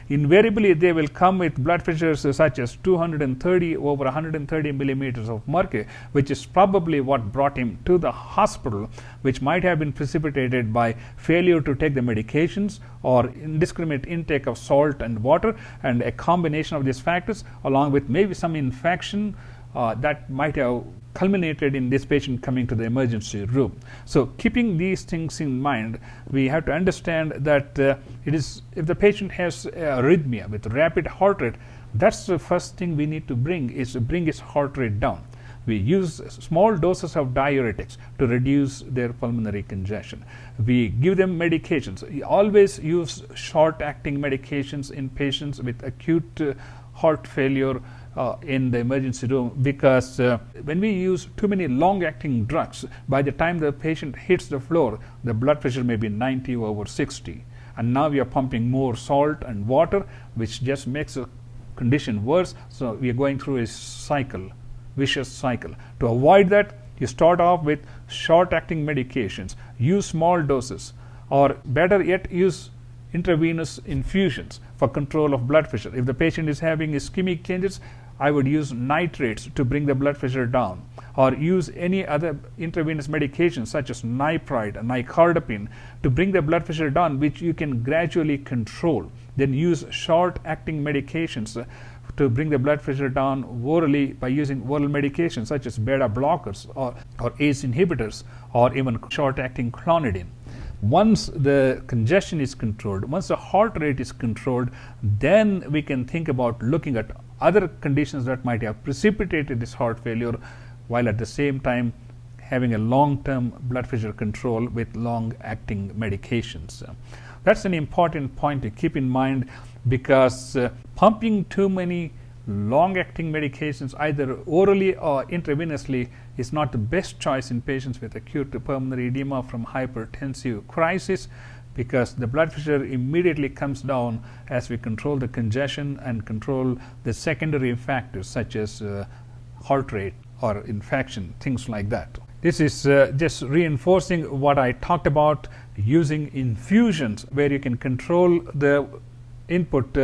Invariably, they will come with blood pressures such as 230 over 130 millimeters of mercury, which is probably what brought him to the hospital, which might have been precipitated by failure to take the medications or indiscriminate intake of salt and water, and a combination of these factors along with maybe some infection that might have culminated in this patient coming to the emergency room. So keeping these things in mind, we have to understand that if the patient has arrhythmia with rapid heart rate, that's the first thing we need to bring his heart rate down. We use small doses of diuretics to reduce their pulmonary congestion. We give them medications. We always use short-acting medications in patients with acute heart failure in the emergency room, because when we use too many long-acting drugs, by the time the patient hits the floor, the blood pressure may be 90 over 60. And now we are pumping more salt and water, which just makes the condition worse. So we are going through a cycle, vicious cycle. To avoid that, you start off with short-acting medications, use small doses, or better yet, use intravenous infusions for control of blood pressure. If the patient is having ischemic changes, I would use nitrates to bring the blood pressure down, or use any other intravenous medication such as nipride, nicardipine, to bring the blood pressure down, which you can gradually control. Then use short-acting medications to bring the blood pressure down orally by using oral medications such as beta blockers or ACE inhibitors, or even short-acting clonidine. Once the congestion is controlled, once the heart rate is controlled, then we can think about looking at other conditions that might have precipitated this heart failure, while at the same time having a long-term blood pressure control with long-acting medications. That's an important point to keep in mind, because pumping too many long-acting medications either orally or intravenously is not the best choice in patients with acute pulmonary edema from hypertensive crisis, because the blood pressure immediately comes down as we control the congestion and control the secondary factors such as heart rate or infection, things like that. This is just reinforcing what I talked about, using infusions where you can control the input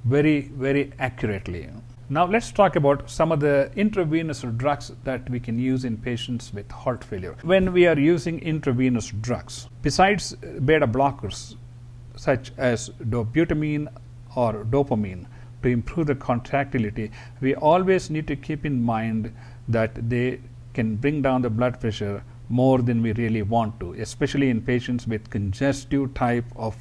very, very accurately. Now let's talk about some of the intravenous drugs that we can use in patients with heart failure. When we are using intravenous drugs, besides beta blockers such as dobutamine or dopamine to improve the contractility, we always need to keep in mind that they can bring down the blood pressure more than we really want to, especially in patients with congestive type of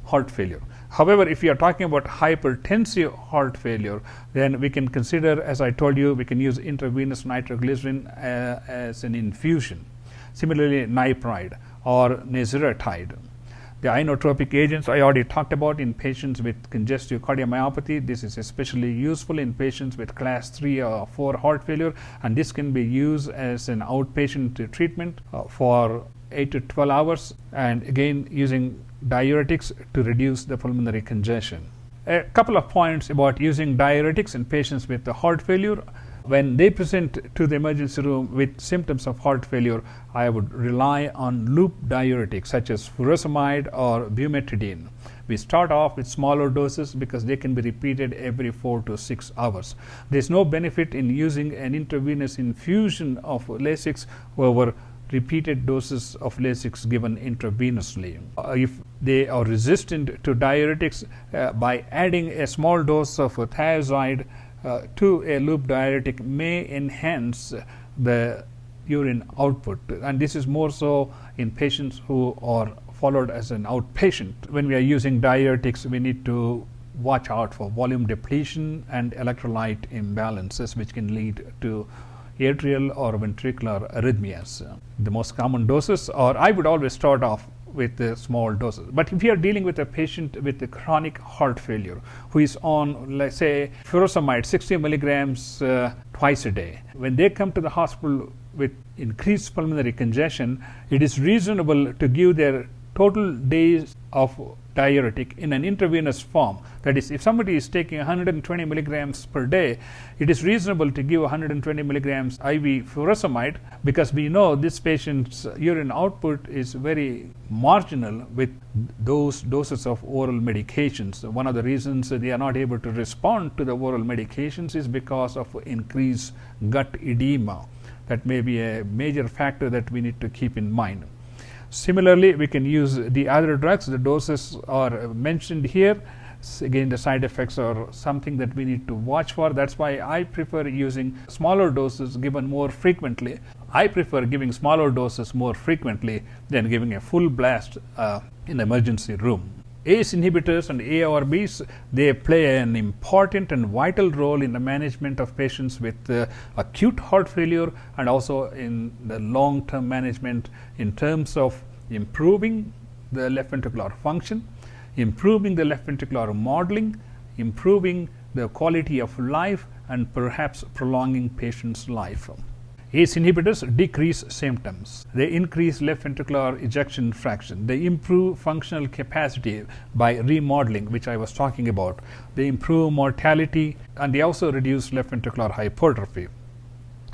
heart failure. However, if you are talking about hypertensive heart failure, then we can consider, as I told you, we can use intravenous nitroglycerin as an infusion. Similarly, nipride or nasiratide. The inotropic agents I already talked about in patients with congestive cardiomyopathy. This is especially useful in patients with class 3 or 4 heart failure, and this can be used as an outpatient treatment for 8 to 12 hours, and again using diuretics to reduce the pulmonary congestion. A couple of points about using diuretics in patients with the heart failure. When they present to the emergency room with symptoms of heart failure, I would rely on loop diuretics such as furosemide or bumetridine. We start off with smaller doses because they can be repeated every 4 to 6 hours. There's no benefit in using an intravenous infusion of Lasix over repeated doses of Lasix given intravenously. If they are resistant to diuretics, by adding a small dose of thiazide to a loop diuretic may enhance the urine output, and this is more so in patients who are followed as an outpatient. When we are using diuretics, we need to watch out for volume depletion and electrolyte imbalances, which can lead to atrial or ventricular arrhythmias. The most common doses, or I would always start off with the small doses. But if you are dealing with a patient with a chronic heart failure who is on, let's say, furosemide 60 milligrams twice a day, when they come to the hospital with increased pulmonary congestion, it is reasonable to give their total days of diuretic in an intravenous form. That is, if somebody is taking 120 milligrams per day, it is reasonable to give 120 milligrams IV furosemide, because we know this patient's urine output is very marginal with those doses of oral medications. One of the reasons they are not able to respond to the oral medications is because of increased gut edema. That may be a major factor that we need to keep in mind. Similarly, we can use the other drugs. The doses are mentioned here. Again, the side effects are something that we need to watch for. That's why I prefer using smaller doses given more frequently. I prefer giving smaller doses more frequently than giving a full blast in the emergency room. ACE inhibitors and ARBs, they play an important and vital role in the management of patients with acute heart failure, and also in the long-term management in terms of improving the left ventricular function, improving the left ventricular remodeling, improving the quality of life, and perhaps prolonging patient's life. ACE inhibitors decrease symptoms. They increase left ventricular ejection fraction. They improve functional capacity by remodeling, which I was talking about. They improve mortality, and they also reduce left ventricular hypertrophy.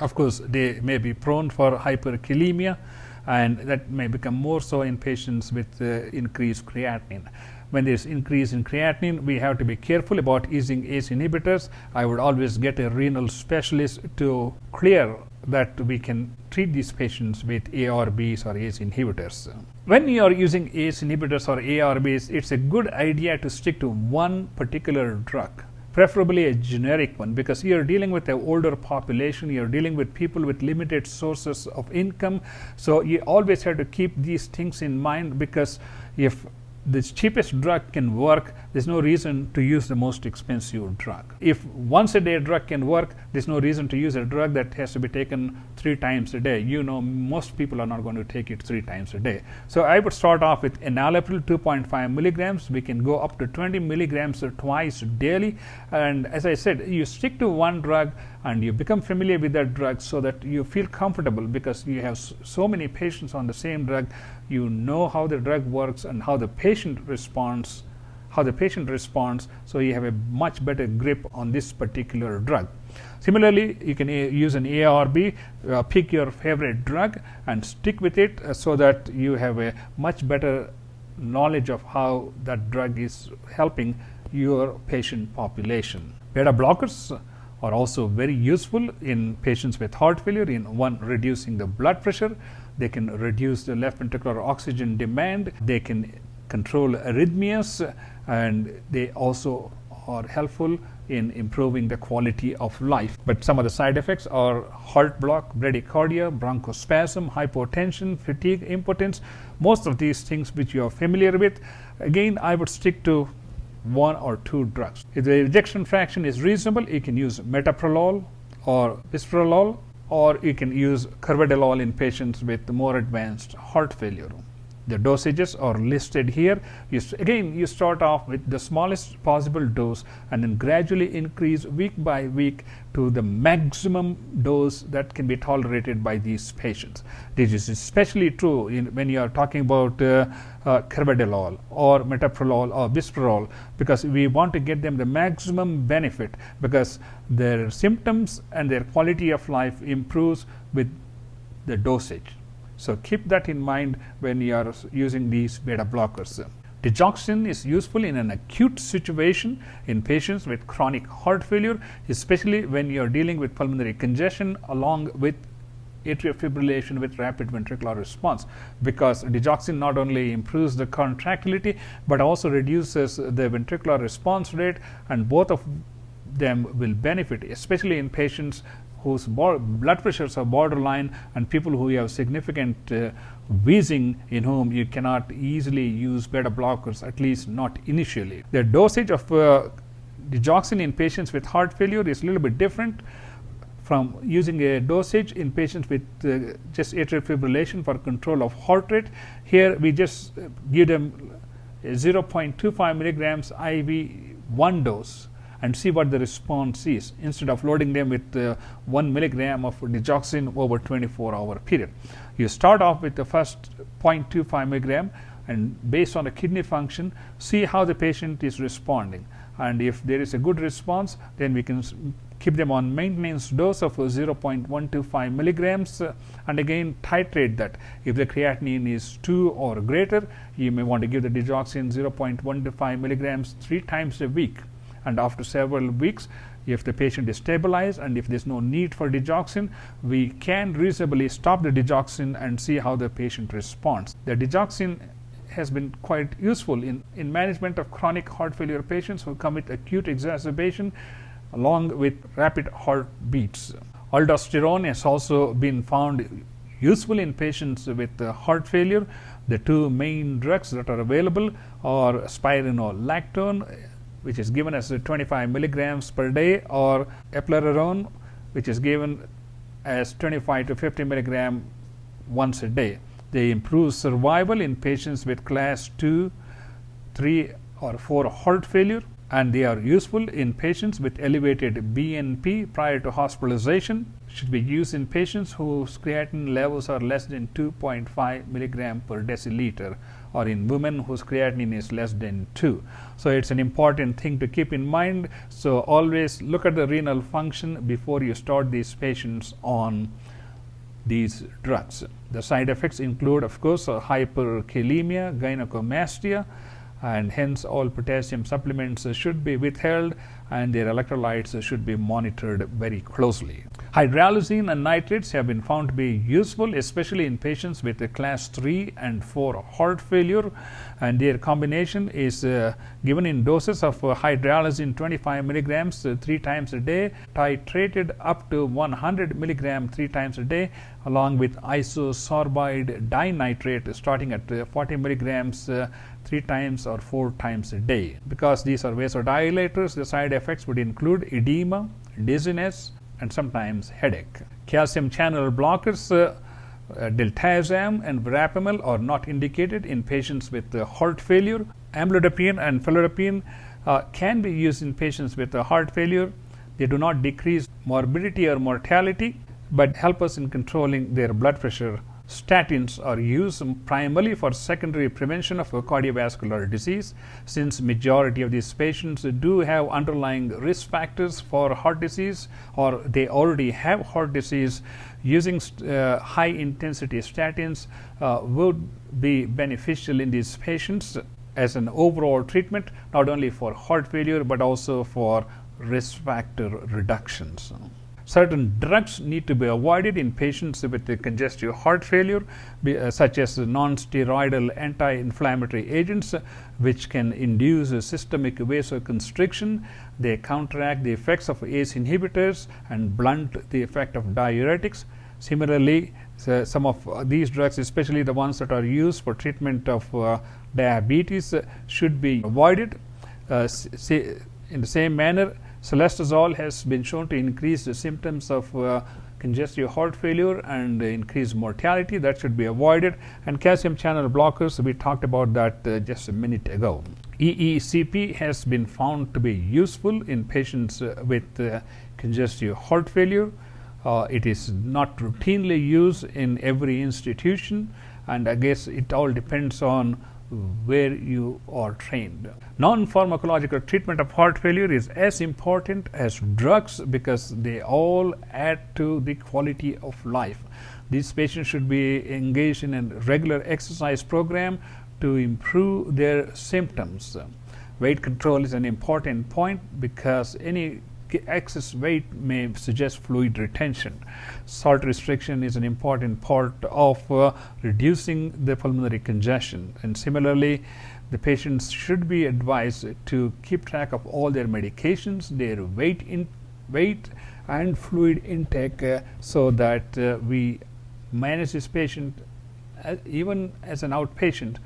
Of course, they may be prone for hyperkalemia, and that may become more so in patients with increased creatinine. When there is increase in creatinine, we have to be careful about using ACE inhibitors. I would always get a renal specialist to clear that we can treat these patients with ARBs or ACE inhibitors. When you are using ACE inhibitors or ARBs, it's a good idea to stick to one particular drug, preferably a generic one, because you are dealing with an older population, you are dealing with people with limited sources of income. So you always have to keep these things in mind, because if the cheapest drug can work, there's no reason to use the most expensive drug. If once a day drug can work, there's no reason to use a drug that has to be taken 3 times a day. You know, most people are not going to take it 3 times a day. So I would start off with enalapril 2.5 milligrams. We can go up to 20 milligrams twice daily. And as I said, you stick to one drug and you become familiar with that drug so that you feel comfortable, because you have so many patients on the same drug. You know how the drug works and how the patient responds, so you have a much better grip on this particular drug. Similarly, you can use an ARB, pick your favorite drug and stick with it so that you have a much better knowledge of how that drug is helping your patient population. Beta blockers are also very useful in patients with heart failure in reducing the blood pressure. They can reduce the left ventricular oxygen demand. They can control arrhythmias, and they also are helpful in improving the quality of life. But some of the side effects are heart block, bradycardia, bronchospasm, hypotension, fatigue, impotence. Most of these things which you are familiar with. Again, I would stick to 1 or 2 drugs. If the ejection fraction is reasonable, you can use metoprolol or bisoprolol, or you can use carvedilol in patients with more advanced heart failure. The dosages are listed here. You start off with the smallest possible dose and then gradually increase week by week to the maximum dose that can be tolerated by these patients. This is especially true when you are talking about carvedilol or metoprolol or bisoprolol, because we want to get them the maximum benefit, because their symptoms and their quality of life improves with the dosage. So keep that in mind when you are using these beta blockers. Digoxin is useful in an acute situation in patients with chronic heart failure, especially when you are dealing with pulmonary congestion along with atrial fibrillation with rapid ventricular response, because digoxin not only improves the contractility but also reduces the ventricular response rate, and both of them will benefit, especially in patients whose blood pressures are borderline and people who have significant wheezing, in whom you cannot easily use beta blockers, at least not initially. The dosage of digoxin in patients with heart failure is a little bit different from using a dosage in patients with just atrial fibrillation for control of heart rate. Here we just give them 0.25 milligrams IV 1 dose and see what the response is, instead of loading them with 1 milligram of digoxin over 24-hour period. You start off with the first 0.25 milligram, and based on the kidney function, see how the patient is responding. And if there is a good response, then we can keep them on maintenance dose of 0.125 milligrams and again titrate that. If the creatinine is 2 or greater, you may want to give the digoxin 0.125 milligrams 3 times a week. And after several weeks, if the patient is stabilized and if there is no need for digoxin, we can reasonably stop the digoxin and see how the patient responds. The digoxin has been quite useful in management of chronic heart failure patients who come with acute exacerbation along with rapid heartbeats. Aldosterone has also been found useful in patients with heart failure. The 2 main drugs that are available are spironolactone, which is given as 25 milligrams per day, or eplerenone, which is given as 25 to 50 milligram once a day. They improve survival in patients with class 2, 3 or 4 heart failure, and they are useful in patients with elevated BNP prior to hospitalization. Should be used in patients whose creatinine levels are less than 2.5 milligram per deciliter, or in women whose creatinine is less than 2. So it's an important thing to keep in mind. So always look at the renal function before you start these patients on these drugs. The side effects include, of course, hyperkalemia, gynecomastia, and hence all potassium supplements should be withheld and their electrolytes should be monitored very closely. Hydralazine and nitrates have been found to be useful, especially in patients with a class 3 and 4 heart failure, and their combination is given in doses of hydralazine 25 milligrams 3 times a day, titrated up to 100 milligram 3 times a day, along with isosorbide dinitrate starting at 40 milligrams 3 times or 4 times a day. Because these are vasodilators, the side effects would include edema, dizziness, and sometimes headache. Calcium channel blockers, diltiazem and verapamil, are not indicated in patients with heart failure. Amlodipine and felodipine can be used in patients with heart failure. They do not decrease morbidity or mortality, but help us in controlling their blood pressure. Statins are used primarily for secondary prevention of cardiovascular disease, since majority of these patients do have underlying risk factors for heart disease, or they already have heart disease. Using high intensity statins would be beneficial in these patients as an overall treatment, not only for heart failure but also for risk factor reductions. Certain drugs need to be avoided in patients with congestive heart failure, such as non-steroidal anti-inflammatory agents, which can induce systemic vasoconstriction. They counteract the effects of ACE inhibitors and blunt the effect of diuretics. Similarly, some of these drugs, especially the ones that are used for treatment of diabetes, should be avoided. In the same manner, Celestazol has been shown to increase the symptoms of congestive heart failure and increase mortality. That should be avoided. And calcium channel blockers, we talked about that just a minute ago. EECP has been found to be useful in patients with congestive heart failure. It is not routinely used in every institution, and I guess it all depends on where you are trained. Non-pharmacological treatment of heart failure is as important as drugs because they all add to the quality of life. These patients should be engaged in a regular exercise program to improve their symptoms. Weight control is an important point because any excess weight may suggest fluid retention. Salt restriction is an important part of reducing the pulmonary congestion, and similarly the patients should be advised to keep track of all their medications, their weight and fluid intake, so that we manage this patient even as an outpatient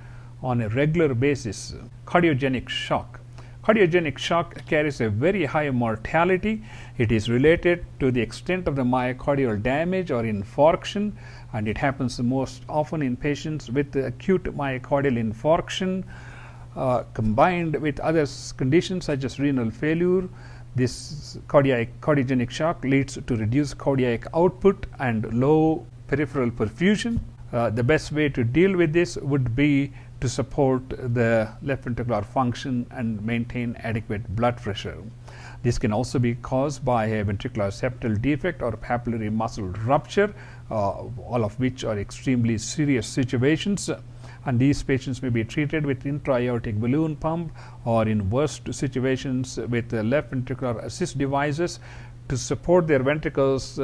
on a regular basis. Cardiogenic shock. Cardiogenic shock carries a very high mortality. It is related to the extent of the myocardial damage or infarction, and it happens most often in patients with acute myocardial infarction combined with other conditions such as renal failure. This cardiogenic shock leads to reduced cardiac output and low peripheral perfusion. The best way to deal with this would be to support the left ventricular function and maintain adequate blood pressure. This can also be caused by a ventricular septal defect or papillary muscle rupture, all of which are extremely serious situations. And these patients may be treated with intra-aortic balloon pump, or in worst situations with left ventricular assist devices to support their ventricles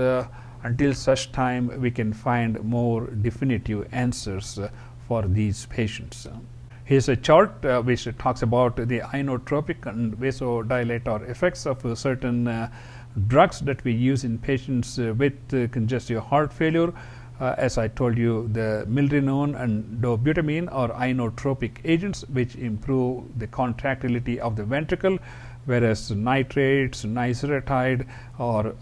until such time we can find more definitive answers for these patients. Here's a chart which talks about the inotropic and vasodilator effects of certain drugs that we use in patients with congestive heart failure. As I told you, the milrinone and dobutamine are inotropic agents which improve the contractility of the ventricle, whereas nitrates, niseratide are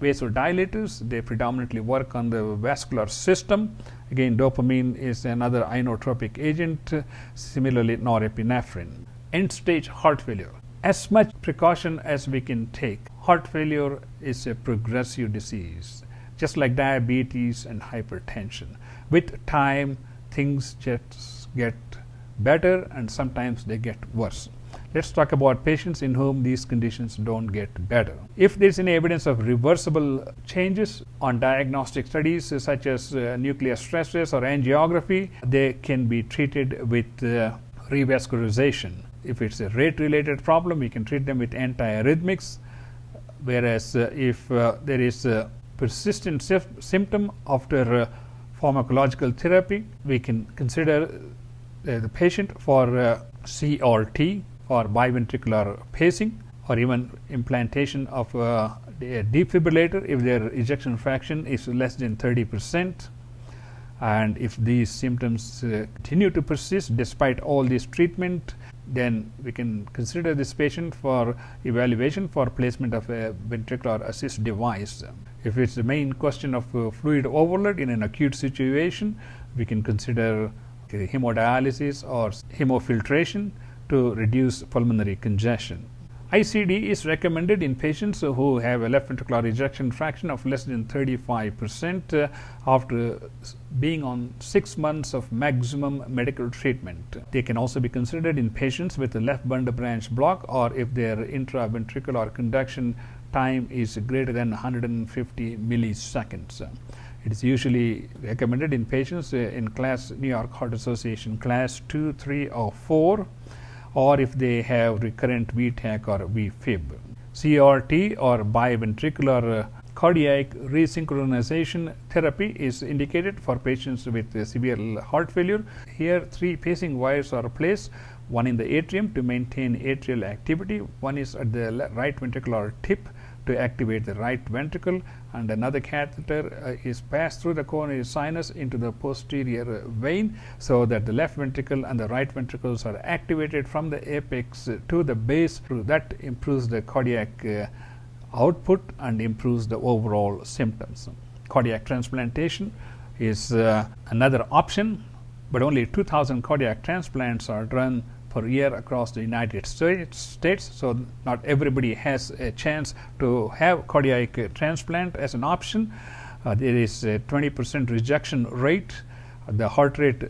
vasodilators. They predominantly work on the vascular system. Again, dopamine is another inotropic agent, similarly norepinephrine. End-stage heart failure. As much precaution as we can take, heart failure is a progressive disease, just like diabetes and hypertension. With time, things just get better and sometimes they get worse. Let's talk about patients in whom these conditions don't get better. If there is any evidence of reversible changes on diagnostic studies such as nuclear stress test or angiography, they can be treated with revascularization. If it's a rate-related problem, we can treat them with antiarrhythmics, whereas if there is a persistent symptom after pharmacological therapy, we can consider the patient for CRT or biventricular pacing, or even implantation of a defibrillator if their ejection fraction is less than 30%. And if these symptoms continue to persist despite all this treatment, then we can consider this patient for evaluation for placement of a ventricular assist device. If it's the main question of fluid overload in an acute situation, we can consider hemodialysis or hemofiltration to reduce pulmonary congestion. ICD is recommended in patients who have a left ventricular ejection fraction of less than 35% after being on 6 months of maximum medical treatment. They can also be considered in patients with a left bundle branch block, or if their intraventricular conduction time is greater than 150 milliseconds. It is usually recommended in patients in class New York Heart Association class 2, 3, or 4, or if they have recurrent VTAC or VFib. CRT or biventricular cardiac resynchronization therapy is indicated for patients with severe heart failure. Here, 3 pacing wires are placed, one in the atrium to maintain atrial activity, one is at the right ventricular tip to activate the right ventricle, and another catheter is passed through the coronary sinus into the posterior vein, so that the left ventricle and the right ventricles are activated from the apex to the base. That improves the cardiac output and improves the overall symptoms. Cardiac transplantation is another option, but only 2,000 cardiac transplants are done per year across the United States, so not everybody has a chance to have cardiac transplant as an option. There is a 20% rejection rate. The heart rate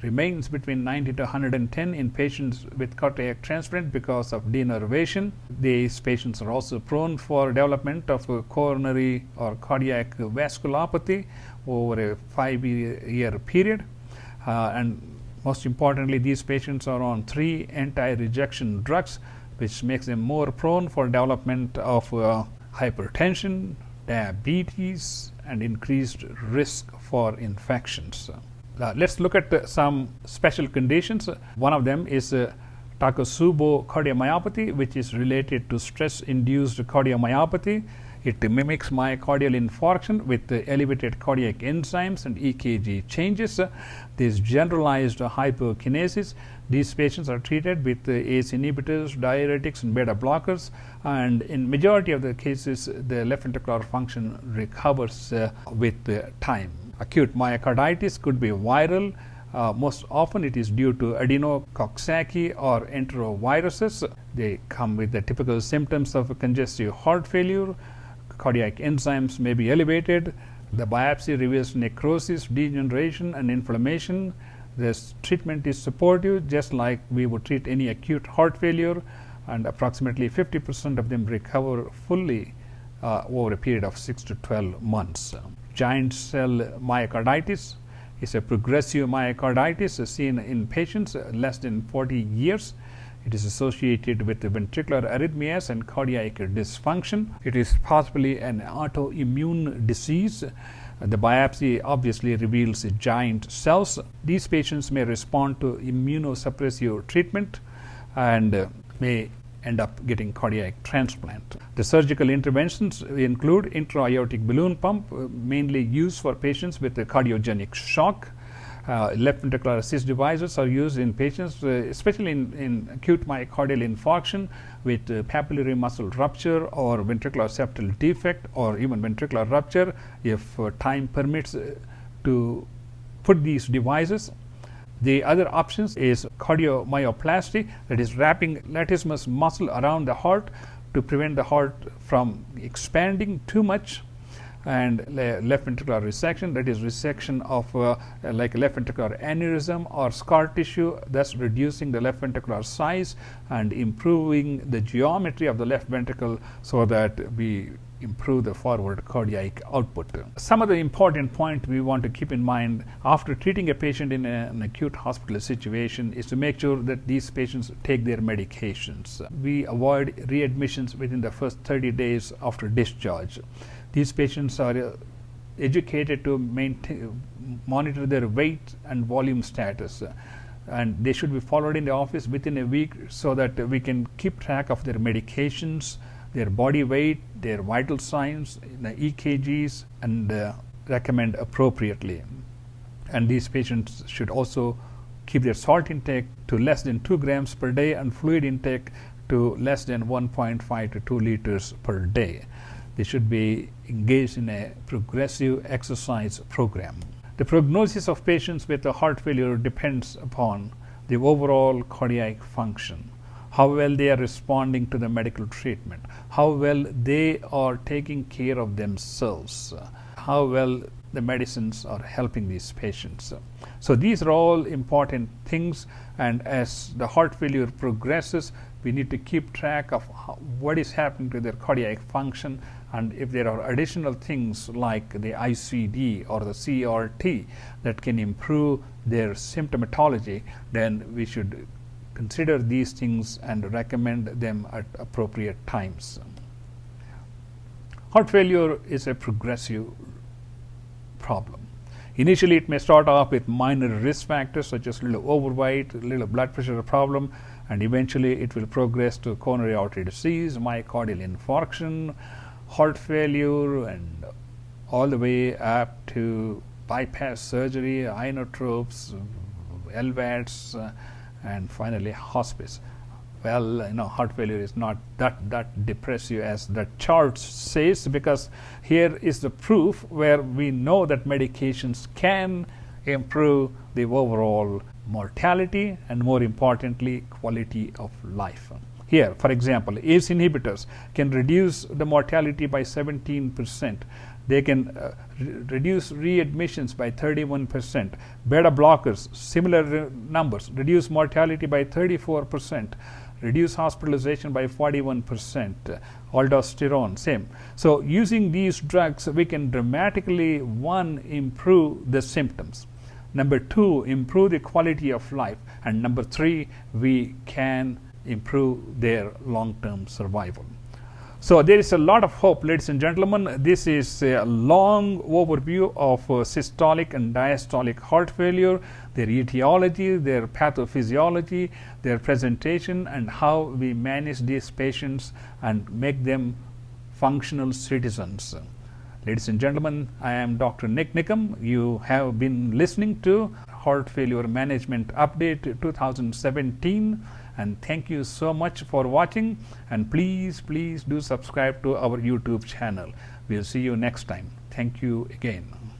remains between 90 to 110 in patients with cardiac transplant because of denervation. These patients are also prone for development of coronary or cardiac vasculopathy over a 5-year period, and most importantly, these patients are on 3 anti-rejection drugs, which makes them more prone for development of hypertension, diabetes, and increased risk for infections. Let's look at some special conditions. One of them is Takotsubo cardiomyopathy, which is related to stress-induced cardiomyopathy. It mimics myocardial infarction with elevated cardiac enzymes and EKG changes. This generalized hypokinesis. These patients are treated with ACE inhibitors, diuretics, and beta blockers, and in majority of the cases, the left ventricular function recovers with time. Acute myocarditis could be viral. Most often it is due to adenococcaki or enteroviruses. They come with the typical symptoms of congestive heart failure. Cardiac enzymes may be elevated. The biopsy reveals necrosis, degeneration, and inflammation. This treatment is supportive, just like we would treat any acute heart failure, and approximately 50% of them recover fully over a period of 6 to 12 months. Giant cell myocarditis is a progressive myocarditis seen in patients less than 40 years. It is associated with ventricular arrhythmias and cardiac dysfunction. It is possibly an autoimmune disease. The biopsy obviously reveals giant cells. These patients may respond to immunosuppressive treatment and may end up getting cardiac transplant. The surgical interventions include intra-aortic balloon pump, mainly used for patients with a cardiogenic shock. Left ventricular assist devices are used in patients, especially in acute myocardial infarction with papillary muscle rupture or ventricular septal defect or even ventricular rupture, if time permits to put these devices. The other options is cardiomyoplasty, that is wrapping latissimus muscle around the heart to prevent the heart from expanding too much, and left ventricular resection, that is resection of like left ventricular aneurysm or scar tissue, thus reducing the left ventricular size and improving the geometry of the left ventricle so that we improve the forward cardiac output. Some of the important points we want to keep in mind after treating a patient in an acute hospital situation is to make sure that these patients take their medications. We avoid readmissions within the first 30 days after discharge. These patients are educated to monitor their weight and volume status, and they should be followed in the office within a week so that we can keep track of their medications, their body weight, their vital signs, the EKGs, and recommend appropriately. And these patients should also keep their salt intake to less than 2 grams per day and fluid intake to less than 1.5 to 2 liters per day. They should be engaged in a progressive exercise program. The prognosis of patients with a heart failure depends upon the overall cardiac function, how well they are responding to the medical treatment, how well they are taking care of themselves, how well the medicines are helping these patients. So these are all important things, and as the heart failure progresses, we need to keep track of what is happening to their cardiac function, and if there are additional things like the ICD or the CRT that can improve their symptomatology, then we should consider these things and recommend them at appropriate times. Heart failure is a progressive problem. Initially, it may start off with minor risk factors such as little overweight, little blood pressure problem, and eventually it will progress to coronary artery disease, myocardial infarction, heart failure, and all the way up to bypass surgery, inotropes, LVADs, and finally hospice. Well, heart failure is not that depressive as the chart says, because here is the proof where we know that medications can improve the overall mortality and, more importantly, quality of life. Here, for example, ACE inhibitors can reduce the mortality by 17%. They can reduce readmissions by 31%. Beta blockers, similar numbers, reduce mortality by 34%. Reduce hospitalization by 41%. Aldosterone, same. So using these drugs, we can dramatically, 1, improve the symptoms. Number 2, improve the quality of life. And number 3, we can improve their long-term survival. So there is a lot of hope, ladies and gentlemen. This is a long overview of systolic and diastolic heart failure, their etiology, their pathophysiology, their presentation, and how we manage these patients and make them functional citizens. Ladies and gentlemen, I am Dr. NIK NIKAM. You have been listening to Heart Failure Management Update 2017. And thank you so much for watching, and please do subscribe to our YouTube channel. We'll see you next time. Thank you again.